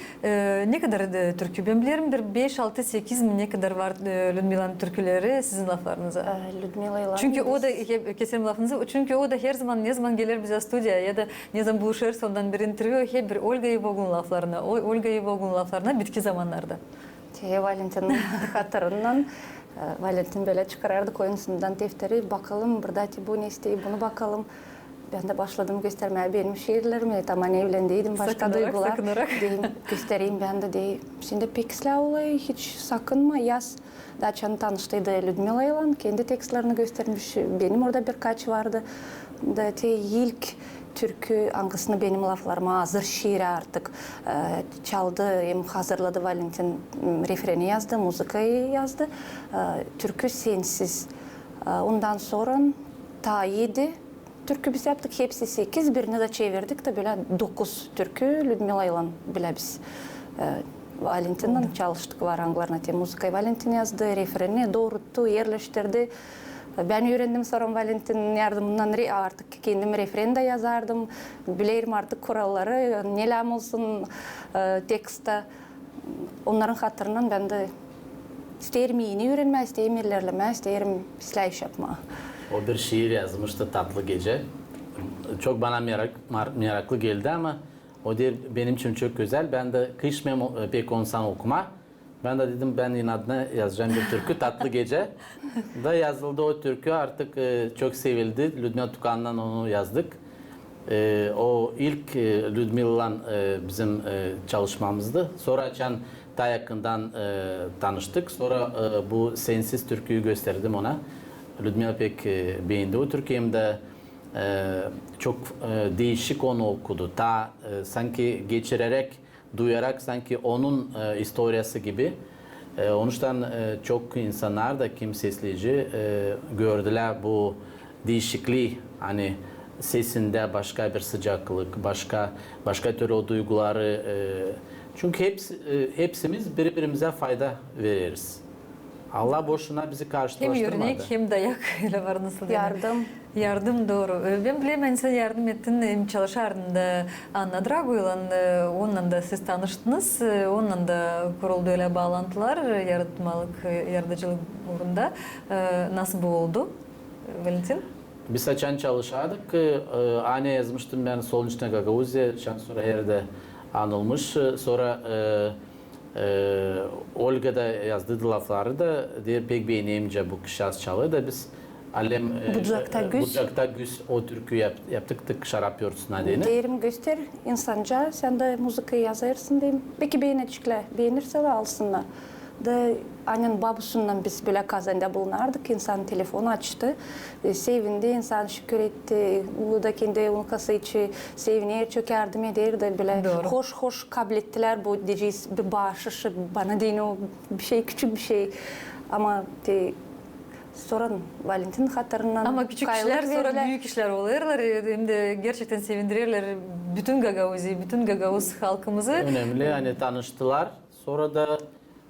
Ne kadar türkü? Ben bilirim bir 5-6-8 mi ne kadar var Ludmila'nın türküleri sizin laflarınıza? Ludmila'yla. Çünkü o da, keserim lafınızı, çünkü o da her zaman ne zaman gelir bize stüdyoya ya da ne zaman buluşursa ondan bir interview, hep bir Olga Ivoglu'nun laflarına, Olga Ivoglu'nun laflarına bitki zamanlarda. Valentin'in hatırından Valentin böyle çıkarardı koyunsundan defteri, bakalım burada bu ne isteyi, bunu bakalım. Ben de başladım göstermeye benim şiirlerimi, tamam evlendiydim, başka duygular deyim, göstereyim ben de deyim. Şimdi pek olay, hiç sakınma, yaz. Daçan tanıştıydı Ludmila'yla, kendi tekstlerini göstermiş, benim orada birkaç vardı. Da ilk türkü angasını benim laflarıma hazır şiiri artık çaldı, hem hazırladı Valentin, refreni yazdı, muzikayı yazdı. Türkü sensiz. Ondan sonra ta 7 türkü biz yaptık, hepsi 8, birini de çevirdik de böyle 9 türkü Ludmila'yla bile biz Valentin'le çalıştık var anglarına. Muzikayı Valentin yazdı, refreni doğrulttu, yerleştirdi. Ben öğrendim, sonra Valentin'in yardımından artık kendim refreni de yazardım. Bilirim artık kuralları, neler olsun tekste. Onların hatırından ben de isterim yeni öğrenme, isterim ilerleme, isterim iş yapma. O bir şiir yazmıştı, Tatlı Gece. Çok bana meraklı geldi ama o değil benim için çok güzel. Ben de kışmam pek onsan okuma. Ben de dedim ben inadına yazacağım bir türkü, Tatlı Gece. Da yazıldı o türkü, artık çok sevildi. Ludmila Tukan'dan onu yazdık. O ilk Ludmila'la bizim çalışmamızdı. Sonra Can daha yakından tanıştık. Sonra bu Sensiz türküyü gösterdim ona. Ludmila pek beğendi o türküyü, hem de çok değişik onu okudu. Ta sanki geçirerek, duyarak sanki onun historiası gibi. Onun için çok insanlar da kim sesleyici gördüler bu değişikliği, hani sesinde başka bir sıcaklık, başka türlü o duyguları. Çünkü hepsimiz birbirimize fayda veririz. Allah boşuna bizi Hem karşılaştırmadı. örnek hem dayak ile var, nasıl diyeyim? Yardım. Yardım, doğru. Ben bileyim, hani sen yardım ettin, hem çalışardın da Anna Drago'yla, onunla da siz tanıştınız, onunla da kuruldu öyle bağlantılar, yaratıcılık uğrunda. Nasıl bu oldu, Valentin? Biz açan çalışardık. Anne yazmıştım ben Solniçna Gagauzya, sonra yerde anılmış. Sonra Olga da yazdı lafları da diye pek beğeneyimce bu kişi çalıyor da biz Alem Bucakta Güz o türkü yaptık şarap yortusuna diye. Derim göster insanca, sen de müzikayı yazarsın diyeyim. Belki beğenecekler, beğenirse de alsınlar. Da annenin babasından biz böyle kazanda bulunardık. İnsan telefonu açtı. Sevindi, insan şükür etti. O da kendi onun kası içi sevinir, çok yardım eder de böyle hoş kabul ettiler. Bu diyeceğiz bir bağışışı bana deyin, o bir şey, küçük bir şey. Ama sorun Valentin hatırından. Ama küçük işler sonra büyük işler oluyorlar. Hem de gerçekten sevindirirler bütün Gagavuz halkımızı. Önemli, yani tanıştılar. Sonra da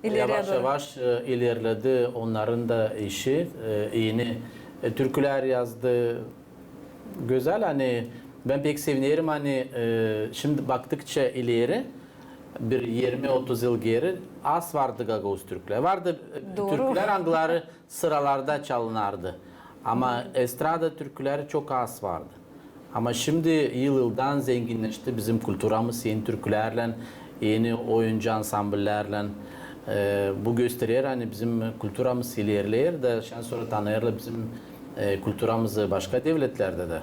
yavaş ilerledi onların da işi. Yeni türküler yazdı. Güzel, hani ben pek sevinirim, hani şimdi baktıkça ileri bir 20-30 yıl geri az vardı Gagavuz türküler. Vardı türküler hangileri sıralarda çalınardı. Ama estrada türküleri çok az vardı. Ama şimdi yıldan zenginleşti bizim kültürümüz, yeni türkülerle, yeni oyuncu ansambullerle. Bu gösteriyor hani bizim kültürümüz ilerler de sonra tanıyırlar bizim kültürümüzü başka devletlerde de.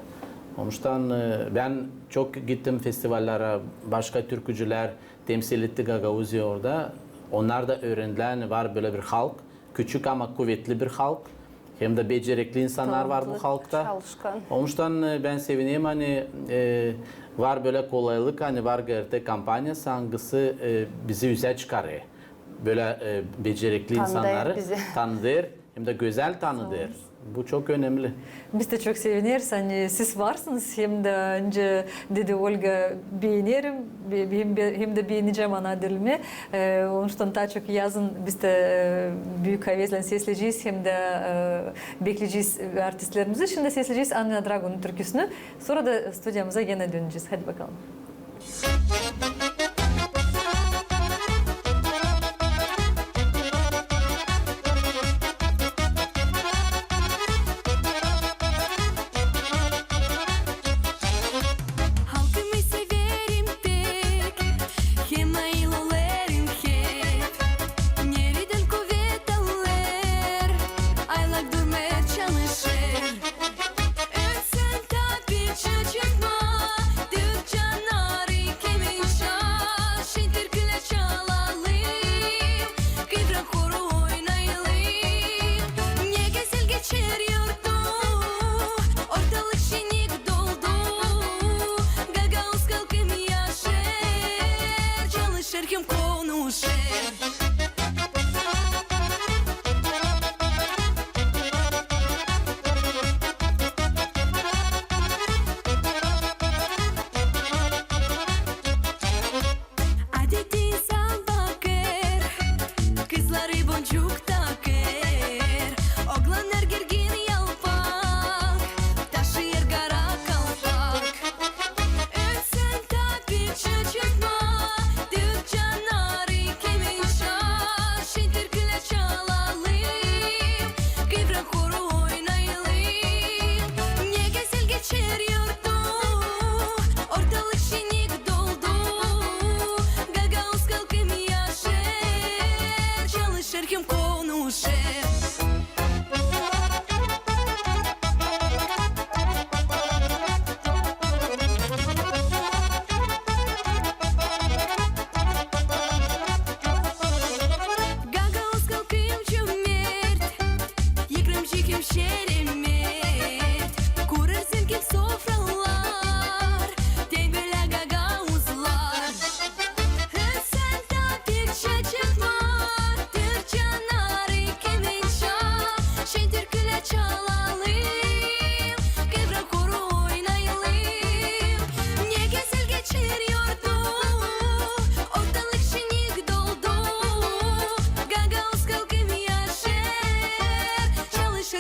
Onun için ben çok gittim festivallere, başka türkücüler temsil etti Gagavuz'u orada. Onlar da öğrendiler, var böyle bir halk, küçük ama kuvvetli bir halk. Hem de becerikli insanlar var bu halkta. Çalışkan. Onun için ben sevineyim, hani var böyle kolaylık, hani var GRT kampanyası hangisi bizi yüze çıkarıyor. Böyle becerikli insanları tanıdır, hem de güzel tanıdır. Bu çok önemli. Biz de çok seviniriz. Hani siz varsınız, hem de önce dedi Olga beğenirim, hem de beğeneceğim ana dilimi. Onun için daha çok yazın biz de büyük hevetle sesleyeceğiz, hem de bekleyeceğiz artistlerimizi. Şimdi sesleyeceğiz Anna Drago'nun türküsünü. Sonra da stüdyomuza yine döneceğiz. Hadi bakalım. Çıkma, dük canari ke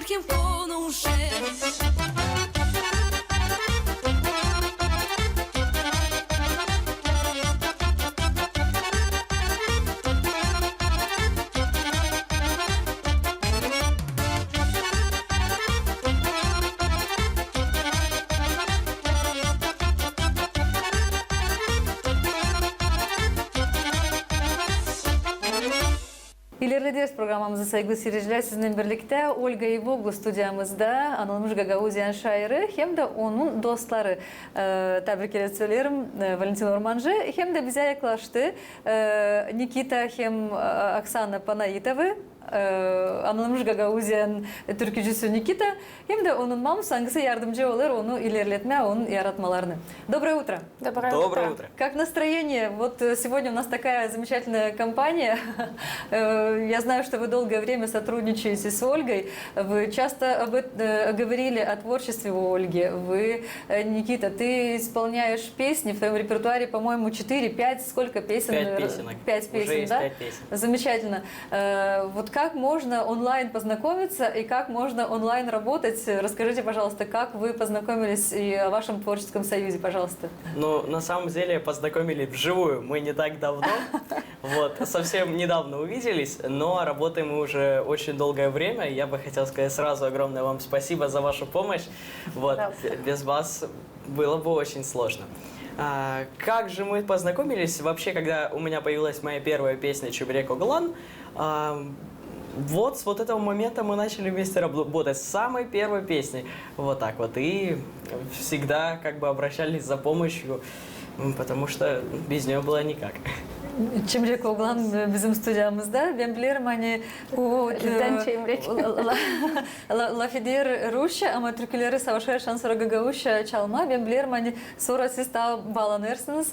quem for não chega. İlerlediğimiz programımızda sevgili seyirciler sizinle birlikte Olga Ivoglu stüdyamızda anılmış Gagauzyan şairi hem de onun dostları tebrik söylerim Valentin Ormancı hem de bize yaklaştı Nikita hem Oksana Panayitova anılmış Gagauzyan türkücüsü Nikita hem de onun mamı hangisi yardımcı olur onu ilerletme, onun yaratmalarını. Доброе утро. Доброе утро. Как настроение? Вот сегодня у нас такая замечательная компания. Я знаю, что вы долгое время сотрудничаете с Ольгой. Вы часто говорили о творчестве у Ольги. Вы, Никита, ты исполняешь песни в твоем репертуаре, по-моему, 4-5, сколько песен? 5 песенок. 5 песен, Уже есть да? 5 песен. Замечательно. Вот как можно онлайн познакомиться и как можно онлайн работать? Расскажите, пожалуйста, как вы познакомились и о вашем творческом союзе, пожалуйста. Ну, на самом деле, познакомились вживую мы не так давно. Вот, совсем недавно увиделись, но работаем мы уже очень долгое время. Я бы хотел сказать сразу огромное вам спасибо за вашу помощь. Вот, без вас было бы очень сложно. Как же мы познакомились? Вообще, когда у меня появилась моя первая песня «Чебрек Оглан», вот с вот этого момента мы начали вместе работать, с самой первой песни. Вот так вот. И всегда как бы обращались за помощью, потому что без nее было никак. Çimrek Oğlan bizim stüdyamızda. Ben bilirim hani o Lafidir Rusya ama türküleri savaşırken sonra Gagauzya çalma. Ben bilirim hani sonra siz daha bağlanırsınız.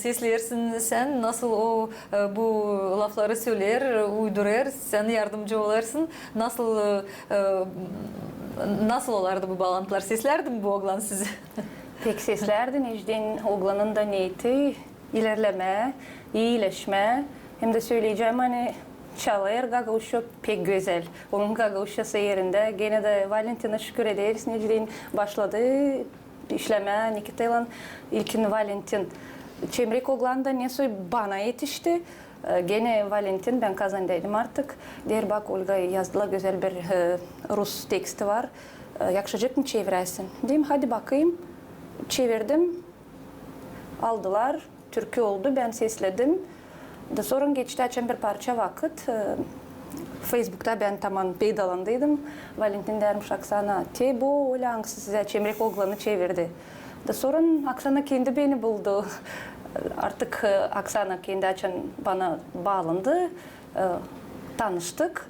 Seslersin sen nasıl o bu lafları söyler, uydurur, sen yardımcı olarsın. Nasıl olardı bu bağlantılar? Seslerdi mi bu oğlan sizi? Pek seslerdi. Necdet'in oğlanın da niyeti ilerleme, iyileşme. Hem de söyleyeceğim hani çalır Gagauzya pek güzel. Onun Gagauziyası yerinde. Gene de Valentin'e şükür ederiz. Necdet'in başladı işleme. Nikita'yla ilkin Valentin. Çemrek Oğlan da neyse bana yetişti. Gene Valentin, ben Kazan'daydım artık. Der bak Olga yazdılar güzel bir Rus teksti var. Yakışacak mı çeviresin? Dedim hadi bakayım. Çevirdim. Aldılar. Türkü oldu. Ben sesledim. Da sonra geçti açan bir parça vakit. Facebook'ta ben tamam peydalandıydım. Valentin dermiş Oksana, bu olan size Çemrek Oğlan'ı çevirdi. Da sonra Oksana kendi beni buldu. Artık Oksana kendi açan bana bağlandı. Tanıştık.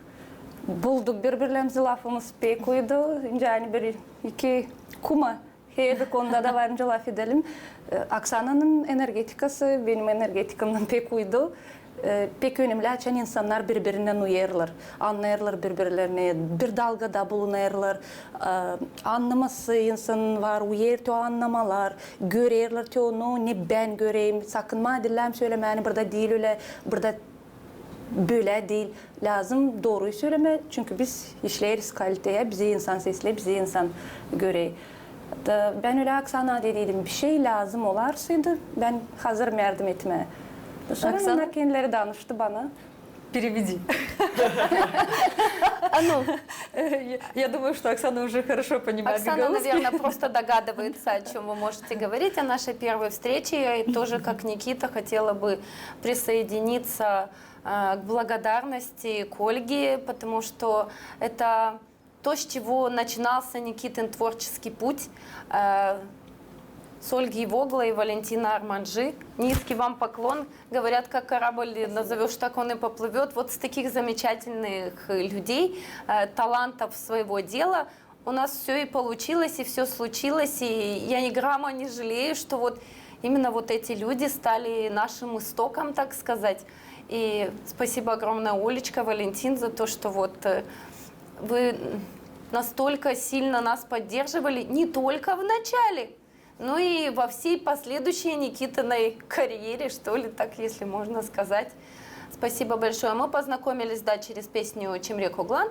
Bulduk birbirlerimizi lafımız pek uydu. Yani bir iki kuma her bir konuda da varınca laf edelim. Oksana'nın energetikası benim energetikimden pek uydu. Pek önemli açan insanlar birbirinden uyarlar, anlayarlar birbirlerine, bir dalgada bulunarlar. Anlaması insan var, uyar o anlamalar, görerler onu ne ben göreyim, sakınma dillem söylemeni burada değil öyle, burada böyle değil. Lazım doğruyu söyleme çünkü biz işleriz kaliteye, bize insan sesle, bize insan görey. Ben öyle Oksana dediydim, bir şey lazım olarsaydı ben hazırım yardım etmeye. Sonra onlar kendileri danıştı bana. Переведи. Я думаю, что Оксана уже хорошо понимает Оксана, гагаузский. наверное, просто догадывается, о чем вы можете говорить, о нашей первой встрече. Я и тоже, как Никита, хотела бы присоединиться к благодарности к Ольге, потому что это то, с чего начинался Никитин творческий путь. С Ольгой Ивоглой и Валентина Арманджи. Низкий вам поклон. Говорят, как корабль назовешь, так он и поплывет. Вот с таких замечательных людей, талантов своего дела, у нас все и получилось, и все случилось. И я ни грамма не жалею, что вот именно вот эти люди стали нашим истоком, так сказать. И спасибо огромное, Олечка, Валентин, за то, что вот вы настолько сильно нас поддерживали, не только в начале, ну и во всей последующей Никитиной карьере, что ли, так, если можно сказать. Спасибо большое. Мы познакомились, да, через песню «Чемрек Оглан».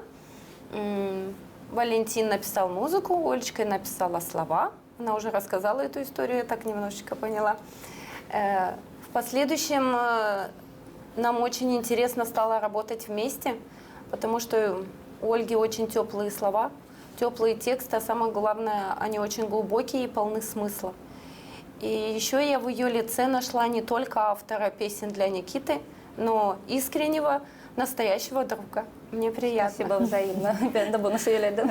Валентин написал музыку, Олечка написала слова. Она уже рассказала эту историю, я так немножечко поняла. В последующем нам очень интересно стало работать вместе, потому что у Ольги очень теплые слова, теплые тексты, а самое главное, они очень глубокие и полны смысла. И еще я в ее лице нашла не только автора песен для Никиты, но искреннего, naстоящего друга. Мне приятно. Спасибо взаимно. Ben de bunu söyledim.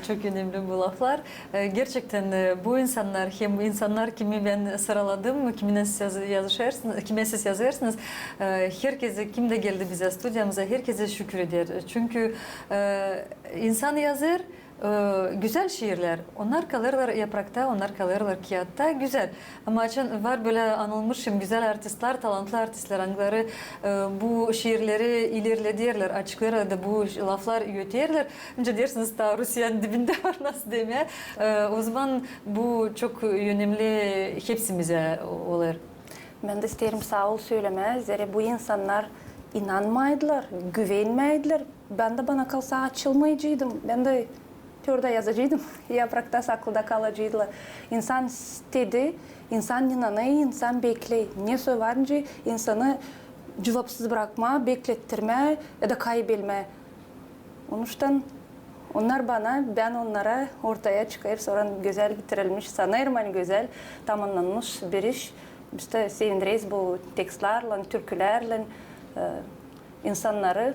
Çok önemli bu laflar. Gerçekten bu insanlar hem insanlar kimi ben sıraladım, kimine siz yazarsınız. Herkese kim de geldi bize stüdyomuza herkese şükür eder. Çünkü insan yazar güzel şiirler. Onlar kalırlar yaprakta, onlar kalırlar kağıtta. Güzel. Ama var böyle anılmışım güzel artistler, talantlı artistler. Anıları bu şiirleri ilerlederler, açıklar da bu laflar yöterler. Önce dersiniz ta Rusya'nın dibinde var nasıl demeye. O zaman bu çok önemli hepsimize olur. Ben de isterim sağ ol söyleme. Zere bu insanlar inanmaydılar, güvenmeydiler. Ben de bana kalsa açılmayıcıydım. Ben de orada yazacıydım. Yaprakta saklıda kalacıydılar. İnsan istedi, insan inanıyor, insan bekliyor. Ne söylenince insanı cevapsız bırakma, beklettirme ya da kaybetme. Onun için onlar bana, ben onlara ortaya çıkayım. Sonra güzel bitirilmiş, sanırım hani güzel tamamlanmış bir iş. Biz de seviniriz bu tekstlerle, türkülerle insanları.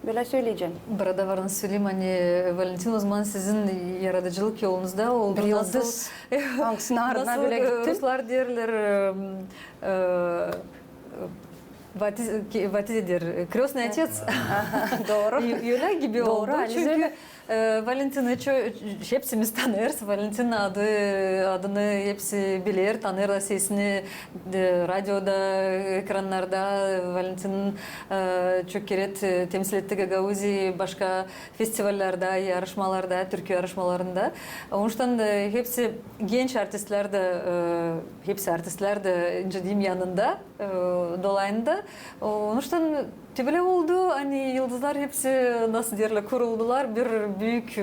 Böyle söyleyeceğim. Burada varın söyleyeyim hani Valentin o zaman sizin yaratıcılık yolunuzda oldu. Bir yıldız hangisine ardına böyle Nasıl gittim. Ruslar derler vatiz eder, krестный отец. Doğru. Öyle gibi Doğru, oldu. Alize Çünkü öyle. Valentin'i hepsimiz tanırız. Valentin'in adını hepsi bilir, tanır sesini radyoda, ekranlarda. Valentin çok kere temsil etti Gagauzi başka festivallerde, yarışmalarda, Türkiye yarışmalarında. Onun için hepsi genç artistler de, hepsi artistler de incediğim yanında, dolayında. Onun için böyle oldu, hani yıldızlar hepsi nasıl derler kuruldular, bir büyük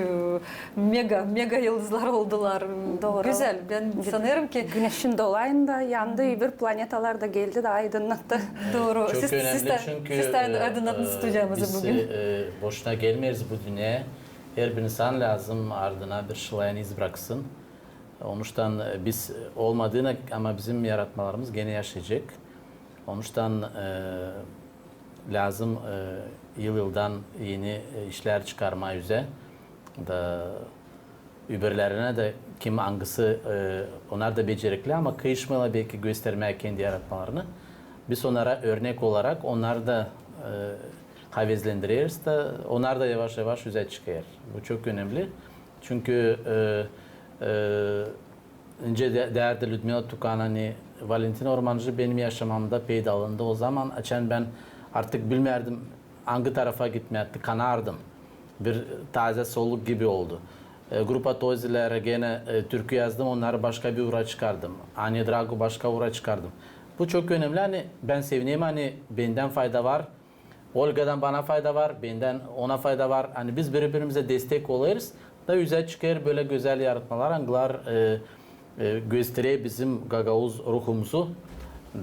mega yıldızlar oldular. Doğru. Güzel, ben sanırım ki Güneşin dolayında yandı, bir planetalar da geldi de aydınlattı. doğru. Çok önemli çünkü siz de aydınlattınız stüdyomuzu bugün. Biz boşuna gelmeyiz bu dünyaya. Her bir insan lazım ardına bir şılayan iz bıraksın. Onun için biz olmadığına ama bizim yaratmalarımız gene yaşayacak. Onun için lazım yıldan yeni işler çıkarma yüze da öbürlerine de kim hangisi onlar da becerikli ama kıyışmayla belki göstermeye kendi yaratmalarını biz onlara örnek olarak onları da havezlendiririz da onlar da yavaş yavaş yüze çıkar. Bu çok önemli. Çünkü önce değerli Ludmila Tukan hani Valentin Ormancı benim yaşamamda peyda alındı. O zaman açan ben artık bilmerdim hangi tarafa gitmeye kanardım. Bir taze soluk gibi oldu. Grupa Tozilere gene türkü yazdım, onları başka bir uğra çıkardım. Ani Drago başka uğra çıkardım. Bu çok önemli. Hani ben sevineyim hani benden fayda var. Olga'dan bana fayda var, benden ona fayda var. Hani biz birbirimize destek oluruz da yüze çıkar böyle güzel yaratmalar, angılar gösteriyor bizim Gagauz ruhumuzu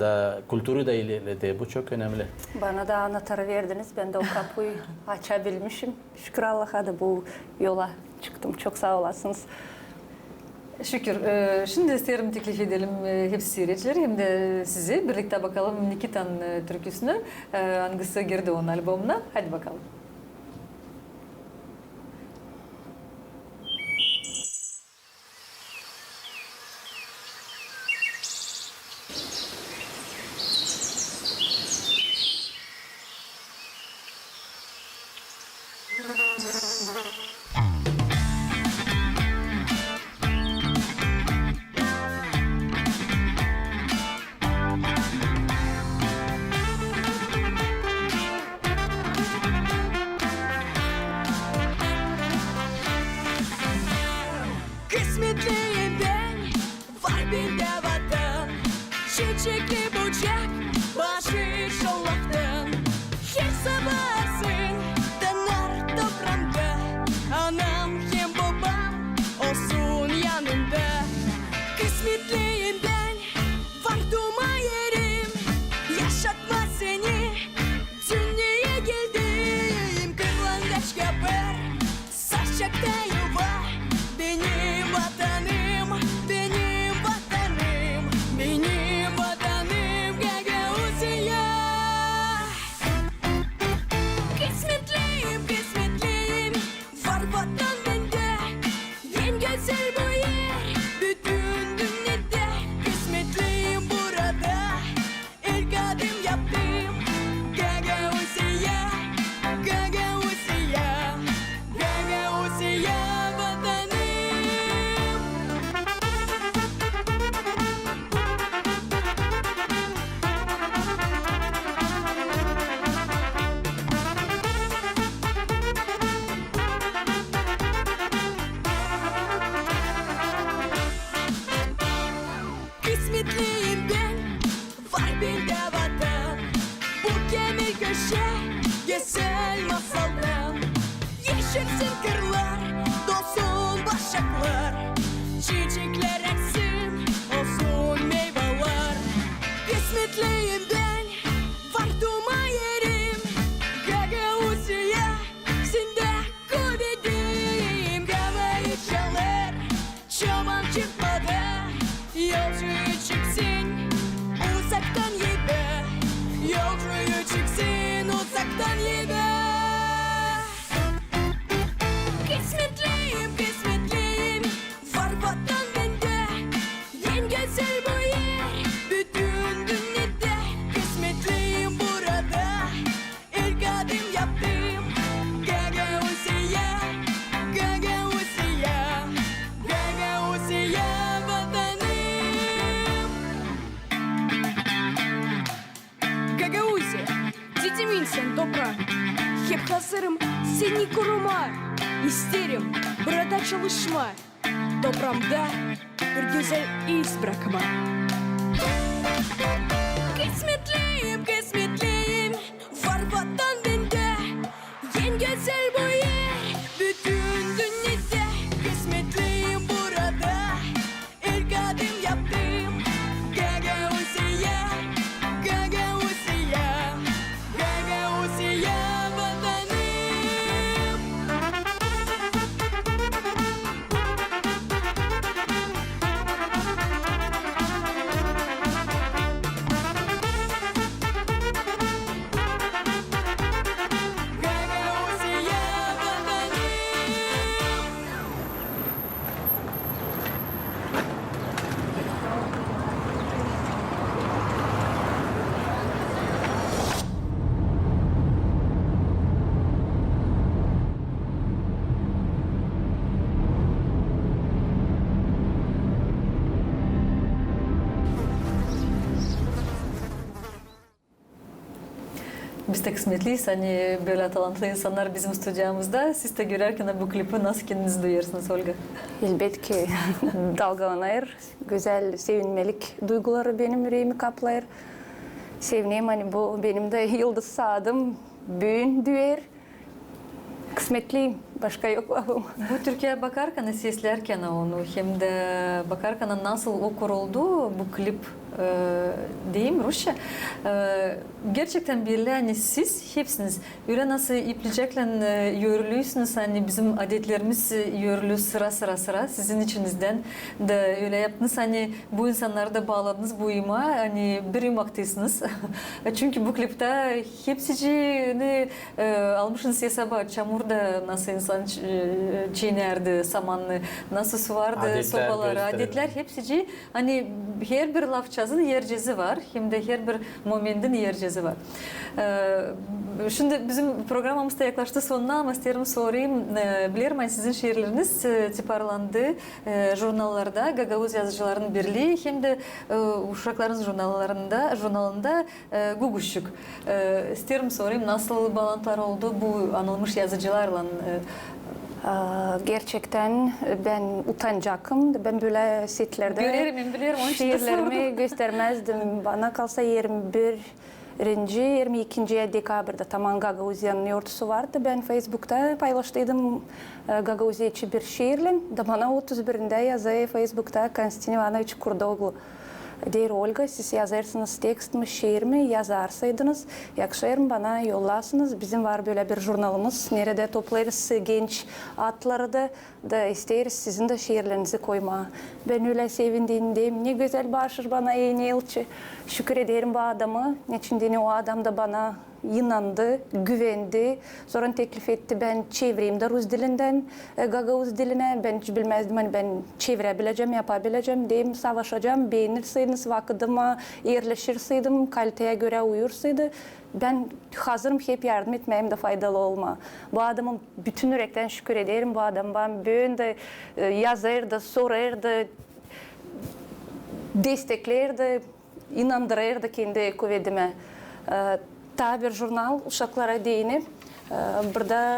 da kültürü de ilerledi. Bu çok önemli. Bana da anahtarı verdiniz. Ben de o kapıyı açabilmişim. Şükür Allah'a da bu yola çıktım. Çok sağ olasınız. Şükür. Şimdi isterim teklif edelim hepsi seyircileri hem de sizi. Birlikte bakalım Nikita'nın türküsünü. Hangisi girdi onun albümüne. Hadi bakalım. Kısmetliyim ben, var bir de vatan. Çiçekli bucak, başı şollaktan. Her sabahsın, döner toprağımda. Gerçekte yuva benim vatanım, benim vatanım, benim vatanım Gagauzya. Kısmetliyim, kısmetliyim, var vatan bende. En güzel bu yer, bütün dünyada. Kısmetliyim burada, ilk adım yaptım. Gagauzya, Gagauzya, Gagauzya vatanım. Kısmetliyim ben, var bende vatan. Bu gemi köşe, güzel masaldan. Yeşersin kırlar, dolsun başaklar. Çiçekler açsın, olsun meyveler. Kısmetliyim ben, var duma yerim. Gagauzya, sende kuledim. Havayı çalar, çoban çıkmadı. Yolcuyu çıksın, uzaktan yedi. Yolcuyu çıksın, uzaktan yedi. Kısmetliyim, kısmetliyim, var vatan bende. En güzel bu yer, bütün dünyada. Kısmetliyim burada, ilk adım yaptım. Gagauzya, Gagauzya, Gagauzya vatanım. Гагаузия, dedemin sen toprak. Hep hazırım seni koruma. İsterim burada çalışma. Toprağımda bir güzel iz bırakma. Kısmetliyim, kısmetliyim, var vatan bende. En güzel bu yer, bütün dünyada. Kısmetliyim burada, ilk adım yaptım. Gagauzya, Gagauzya, Gagauzya vatanım. Gagauzya vatanım. Biz de kısmetliyiz. Hani böyle talantlı insanlar bizim stüdyamızda. Siz de görerken bu klipi nasıl kendiniz duyuyorsunuz Olga? Elbette dalgalanır. Güzel, sevinmelik duyguları benim yüreğimi kaplar. Sevineyim, hani bu benim de yıldız saadım. Büyün düğer. Kısmetliyim. Başka yok. Bu Türkiye'ye bakarken, seslerken onu hem de bakarken nasıl o kuruldu bu klip diyeyim Rusça. Gerçekten böyle hani siz hepsiniz öyle nasıl iplicekle yürülüyorsunuz, hani bizim adetlerimiz yürülü sıra sizin içinizden de öyle yaptınız, hani bu insanları da bağladınız bu uyuma, hani bir yumaktısınız. Çünkü bu klipte hepsini almışsınız hesaba, çamurda nasıl insan çiğnerdi samanlı, nasıl su vardı, Adetler sobaları, gösterelim. adetler hepsi hani her bir lafçazın yercezi var, hem de her bir momentin yercezi var. Şimdi bizim programımız da yaklaştı sonuna ama isterim sorayım. Bilirim ben sizin şiirleriniz çıkarlandı jurnallarda, Gagavuz Yazıcıların Birliği hem de uşakların jurnalında Guguşuk. İsterim sorayım nasıl bağlantılar oldu bu anılmış yazıcılarla? Gerçekten ben utanacaktım. Ben böyle setlerde Bilirim, onun için de şiirlerimi sordum. göstermezdim. Bana kalsa 22 dekabrda Taman Gagauzya'nın yurtusu vardı. Ben Facebook'ta paylaştıydım Gagauzyaçı bir şiirle. Da bana 31'inde yazı Facebook'ta Konstantin Ivanoviç Kurdoglu Der Olga, siz yazarsınız tekst mi, şiir mi yazarsaydınız, yakışırım bana yollasınız. Bizim var böyle bir jurnalımız. Nerede toplarız genç atları da isteriz sizin de şiirlerinizi koyma. Ben öyle sevindiğimdeyim. Ne güzel başır bana yeni yılçı. Şükür ederim bu adamı. Neçindeni o adam da bana inandı, güvendi. Sonra teklif etti, ben çevireyim de Rus dilinden Gagavuz diline. Ben hiç bilmezdim, hani ben çevirebileceğim, yapabileceğim diyeyim, savaşacağım. Beğenirseydiniz, vakıdıma yerleşirseydim, kaliteye göre uyursaydı. Ben hazırım hep yardım etmeyeyim de faydalı olma. Bu adamın bütün yürekten şükür ederim. Bu adam bana böyle yazardı, sorardı, desteklerdi, inandırırdı kendi kuvvetime. Ta bir jurnal uşaklara değinip, burada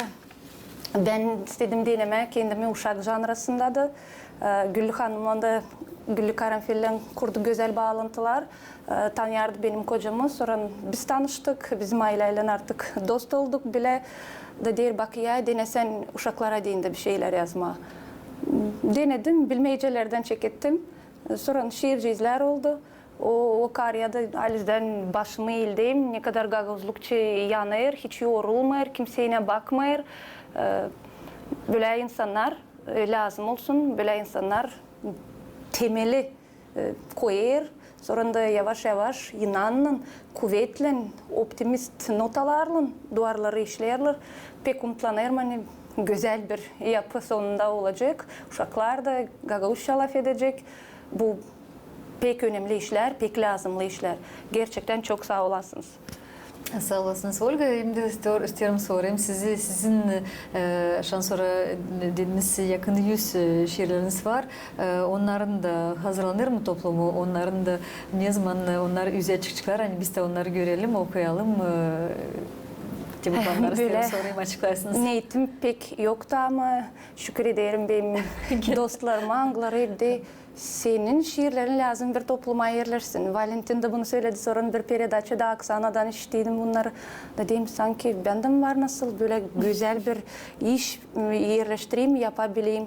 ben istedim deneme kendimi uşak janrasında da Güllü Hanım'la da Güllü Karanfil'le kurdu güzel bağlantılar. Tanıyardı benim kocamı. Sonra biz tanıştık, bizim aileyle artık dost olduk bile. Da der bak ya denesen uşaklara değin de bir şeyler yazma. Denedim, bilmeyecelerden çekettim. Sonra şiirciler oldu. O kariyada Aliz'den başımı eğildeyim. Ne kadar gagavuzlukça yanır, hiç yorulmayır, kimseye bakmayır. Böyle insanlar lazım olsun, böyle insanlar temeli koyar. Sonra da yavaş yavaş inanın, kuvvetlen, optimist notalarla duvarları işlerler. Pek umutlanırım, hani güzel bir yapı sonunda olacak. Uşaklar da Gagavuzca laf edecek. Bu pek önemli işler, pek lazımlı işler. Gerçekten çok sağ olasınız. Sağ olasınız Olga. Şimdi istiyorum sorayım sizin aşağı sonra dediğiniz yakın 100 şiirleriniz var. Onların da hazırlanır mı toplumu? Onların da ne zaman onlar yüzeye çıkacaklar? Hani biz de onları görelim, okuyalım. Cevaplarınızı istiyorum sorayım, açıklarsınız. Niyetim pek yoktu ama şükür ederim benim dostlarım, anglar evde senin şiirlerin lazım bir topluma yerlersin. Valentin de bunu söyledi, sonra bir periodachada Aksana'dan işittim bunları. Da diyeyim sanki benden var nasıl böyle güzel bir iş yerleştireyim, yapabileyim.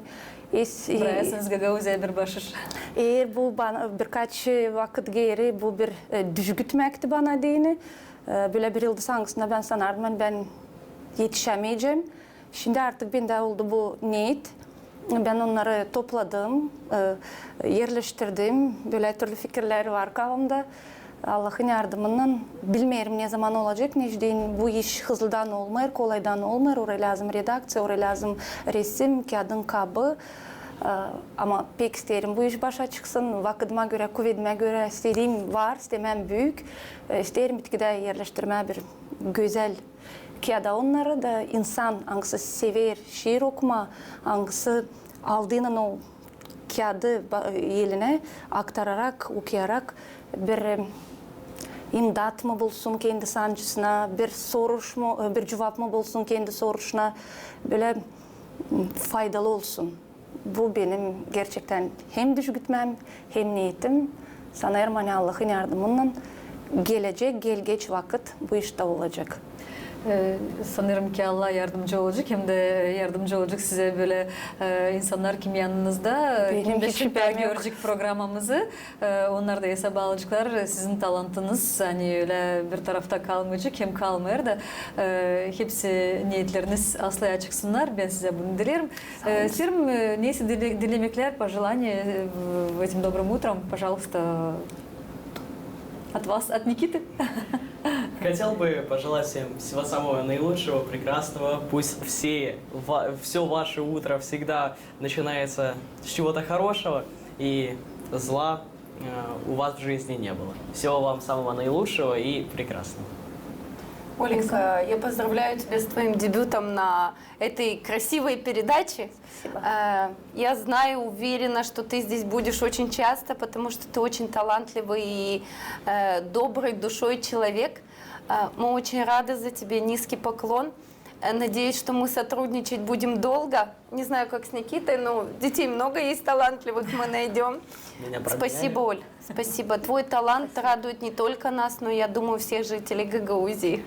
Burayasınız Gagavuz'a bir başır. Eğer bu bana birkaç vakit geri bu bir düşgütmekti bana diyeni. Böyle bir yıldız hangisinde ben sanardım ben yetişemeyeceğim. Şimdi artık bende oldu bu niyet. Ben onları topladım, yerleştirdim. Böyle türlü fikirler var kafamda. Allah'ın yardımıyla bilmiyorum ne zaman olacak. Necdeyin bu iş hızlıdan olmayır, kolaydan olmayır. Oraya lazım redaksiya, oraya lazım resim, kağıdın kabı. Ama pek isterim bu iş başa çıksın. Vakıtıma göre, kuvvetime göre istediğim var, istemem büyük. İsterim bitkide yerleştirme bir güzel kağıda onları da insan hangisi sever şiir okuma, hangisi aldığının o kağıdı eline aktararak, okuyarak bir imdat mı bulsun kendi sancısına, bir soruş mu, bir cevap mı bulsun kendi soruşuna, böyle faydalı olsun. Bu benim gerçekten hem düşgütmem hem niyetim. Sanırım hani Allah'ın yardımıyla gelecek, geç vakit bu işte olacak. Sanırım ki Allah yardımcı olacak, hem de yardımcı olacak size böyle insanlar kim yanınızda, kim de süper görecek programımızı. Onlar da hesaba alacaklar. Sizin talantınız hani öyle bir tarafta kalmayacak, hem kalmıyor da hepsi niyetleriniz asla çıksınlar. Ben size bunu dilerim. Сирм, нейси дилемеклер, пожелания этим добрым утром, пожалуйста, от вас, от Никиты. Хотел бы пожелать всем всего самого наилучшего, прекрасного. Пусть все ваше утро всегда начинается с чего-то хорошего, и зла у вас в жизни не было. Всего вам самого наилучшего и прекрасного. Оленька, я поздравляю тебя с твоим дебютом на этой красивой передаче. Спасибо. Я знаю, уверена, что ты здесь будешь очень часто, потому что ты очень талантливый и добрый душой человек. Мы очень рады за тебя, низкий поклон. Надеюсь, что мы сотрудничать будем долго. Не знаю, как с Никитой, но детей много есть талантливых, мы найдем. Спасибо, Оль. Спасибо. Твой талант радует не только нас, но, я думаю, всех жителей Гагаузии.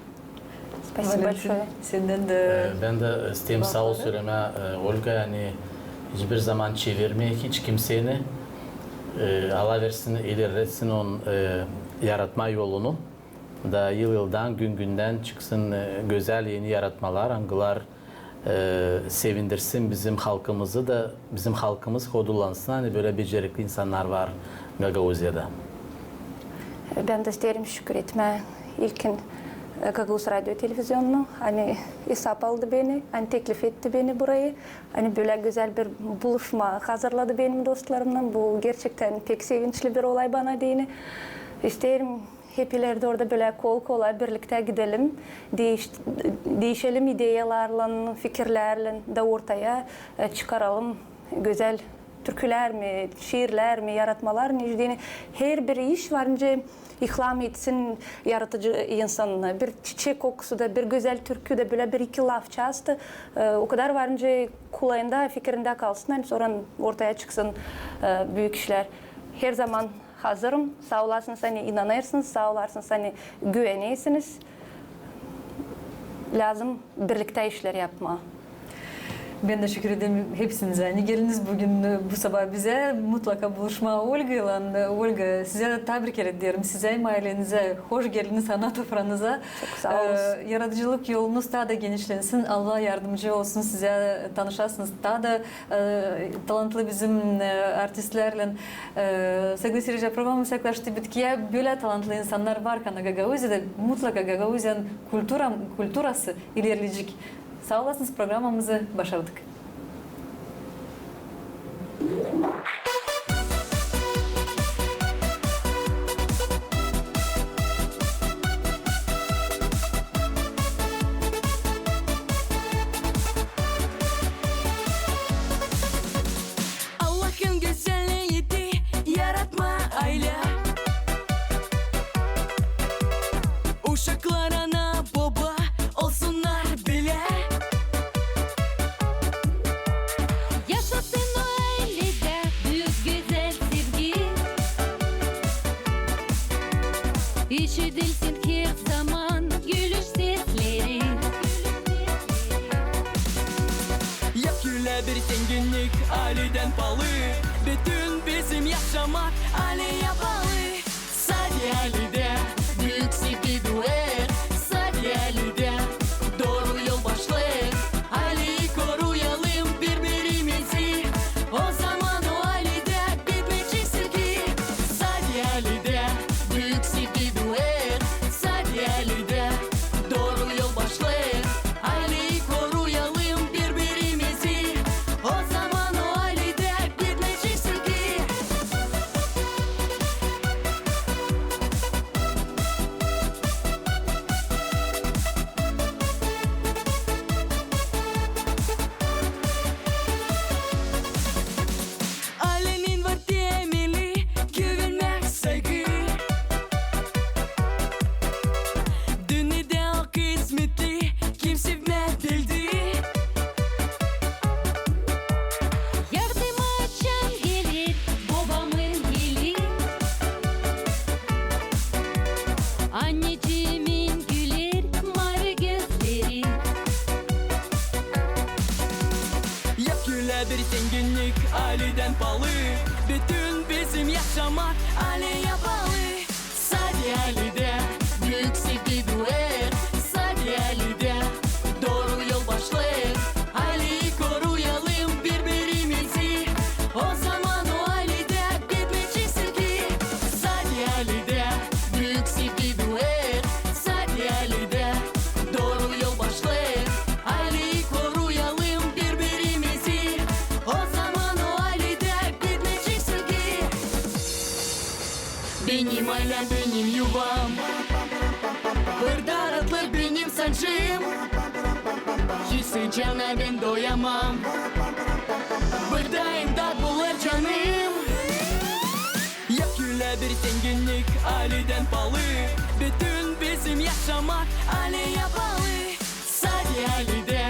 Спасибо большое. Senden de Ben de isteyeyim sağ ol söyleme Olga, yani hiçbir zaman çevirme hiç kimseni. alaversin, ilerletsin onun yaratma yolunu da yıldan gün günden çıksın güzel yeni yaratmalar, angılar sevindirsin bizim halkımızı da bizim halkımız kodulansın. Hani böyle becerikli insanlar var Gagauzya'da. Ben de isterim şükür etme. İlkin Gagauz Radyo Televizyonu'nu hani hesap aldı beni, hani teklif etti beni burayı. Hani böyle güzel bir buluşma hazırladı benim dostlarımla. Bu gerçekten pek sevinçli bir olay bana diyene. İsterim hep ileride orada böyle kol kola birlikte gidelim. Değişelim ideyalarla, fikirlerle de ortaya çıkaralım. Güzel türküler mi, şiirler mi, yaratmalar mı? Her bir iş varınca ihlam etsin yaratıcı insanına. Bir çiçek kokusu da, bir güzel türkü de, böyle bir iki laf çastı. O kadar varınca kulağında, fikrinde kalsın. Yani sonra ortaya çıksın büyük işler. Her zaman hazırım. Sağ olasınız, hani inanırsınız, sağ olasınız, hani güvenirsiniz. Lazım birlikte işler yapma. Ben de şükür ederim hepsinize. Yani geliniz bugün bu sabah bize mutlaka buluşma Olga'yla. Olga size tebrik ederim. Size, ailenize hoş geldiniz ana toprağınıza. Çok sağ olun. Yaratıcılık yolunuz daha da genişlensin. Allah yardımcı olsun size tanışasınız. Daha da talantlı bizim artistlerle. Согласились programı yaklaştı bitkiye. Böyle talantlı insanlar var ki Gagauzya'da mutlaka Gagauzya'nın kulturası ilerleyecek. Sağ olasınız, programımızı başardık. Allah'ın güzelliğiydi yaratma aile. Uşaklar ana baba olsunlar bile. Yaşasın o ailede büyük güzel sevgi. İşitilsin her zaman gülüş sesleri. Yaküle bir zenginlik aileden pahalı. Bütün bizim yaşamak aileye bağlı. Sadece ailede büyük sevgi doğar. Sadece ailede doğru yol başlar. Aileyi koruyalım birbirimizi. O zaman o ailede bitmeyecek sevgi. Sadece ailede büyük sevgi doğar. Sadece ailede doğru yol başlar. Aileyi koruyalım birbirimizi. O zaman o ailede bitmeyecek sevgi. Ailenin var temeli güvenmek, saygı. Dünyada o kısmetli kim sevmedildi. Yardıma açan gelir babamın eli. Anneciğimin güler mavi gözleri. Yaküle bir zenginlik aileden pahalı. Bütün bizim yaşamak aileye bağlı. Sadece ailede büyük sevgi doğar. Sadece ailede doğru yol başlar. Aileyi koruyalım birbirimizi. O zaman o ailede bitmeyecek sevgi. Sadece ailede büyük sevgi doğar. Sadece ailede doğru yol başlar. Aileyi koruyalım birbirimizi. O zaman o ailede bitmeyecek sevgi. Benim ailem benim yuvam. Burada rahatlık benim sancım. Hiç sıcağına ben doyamam. Burada imdat bulur canım. Yaküle bir zenginlik aileden pahalı. Bütün bizim yaşamak aileye bağlı. Sadece ailede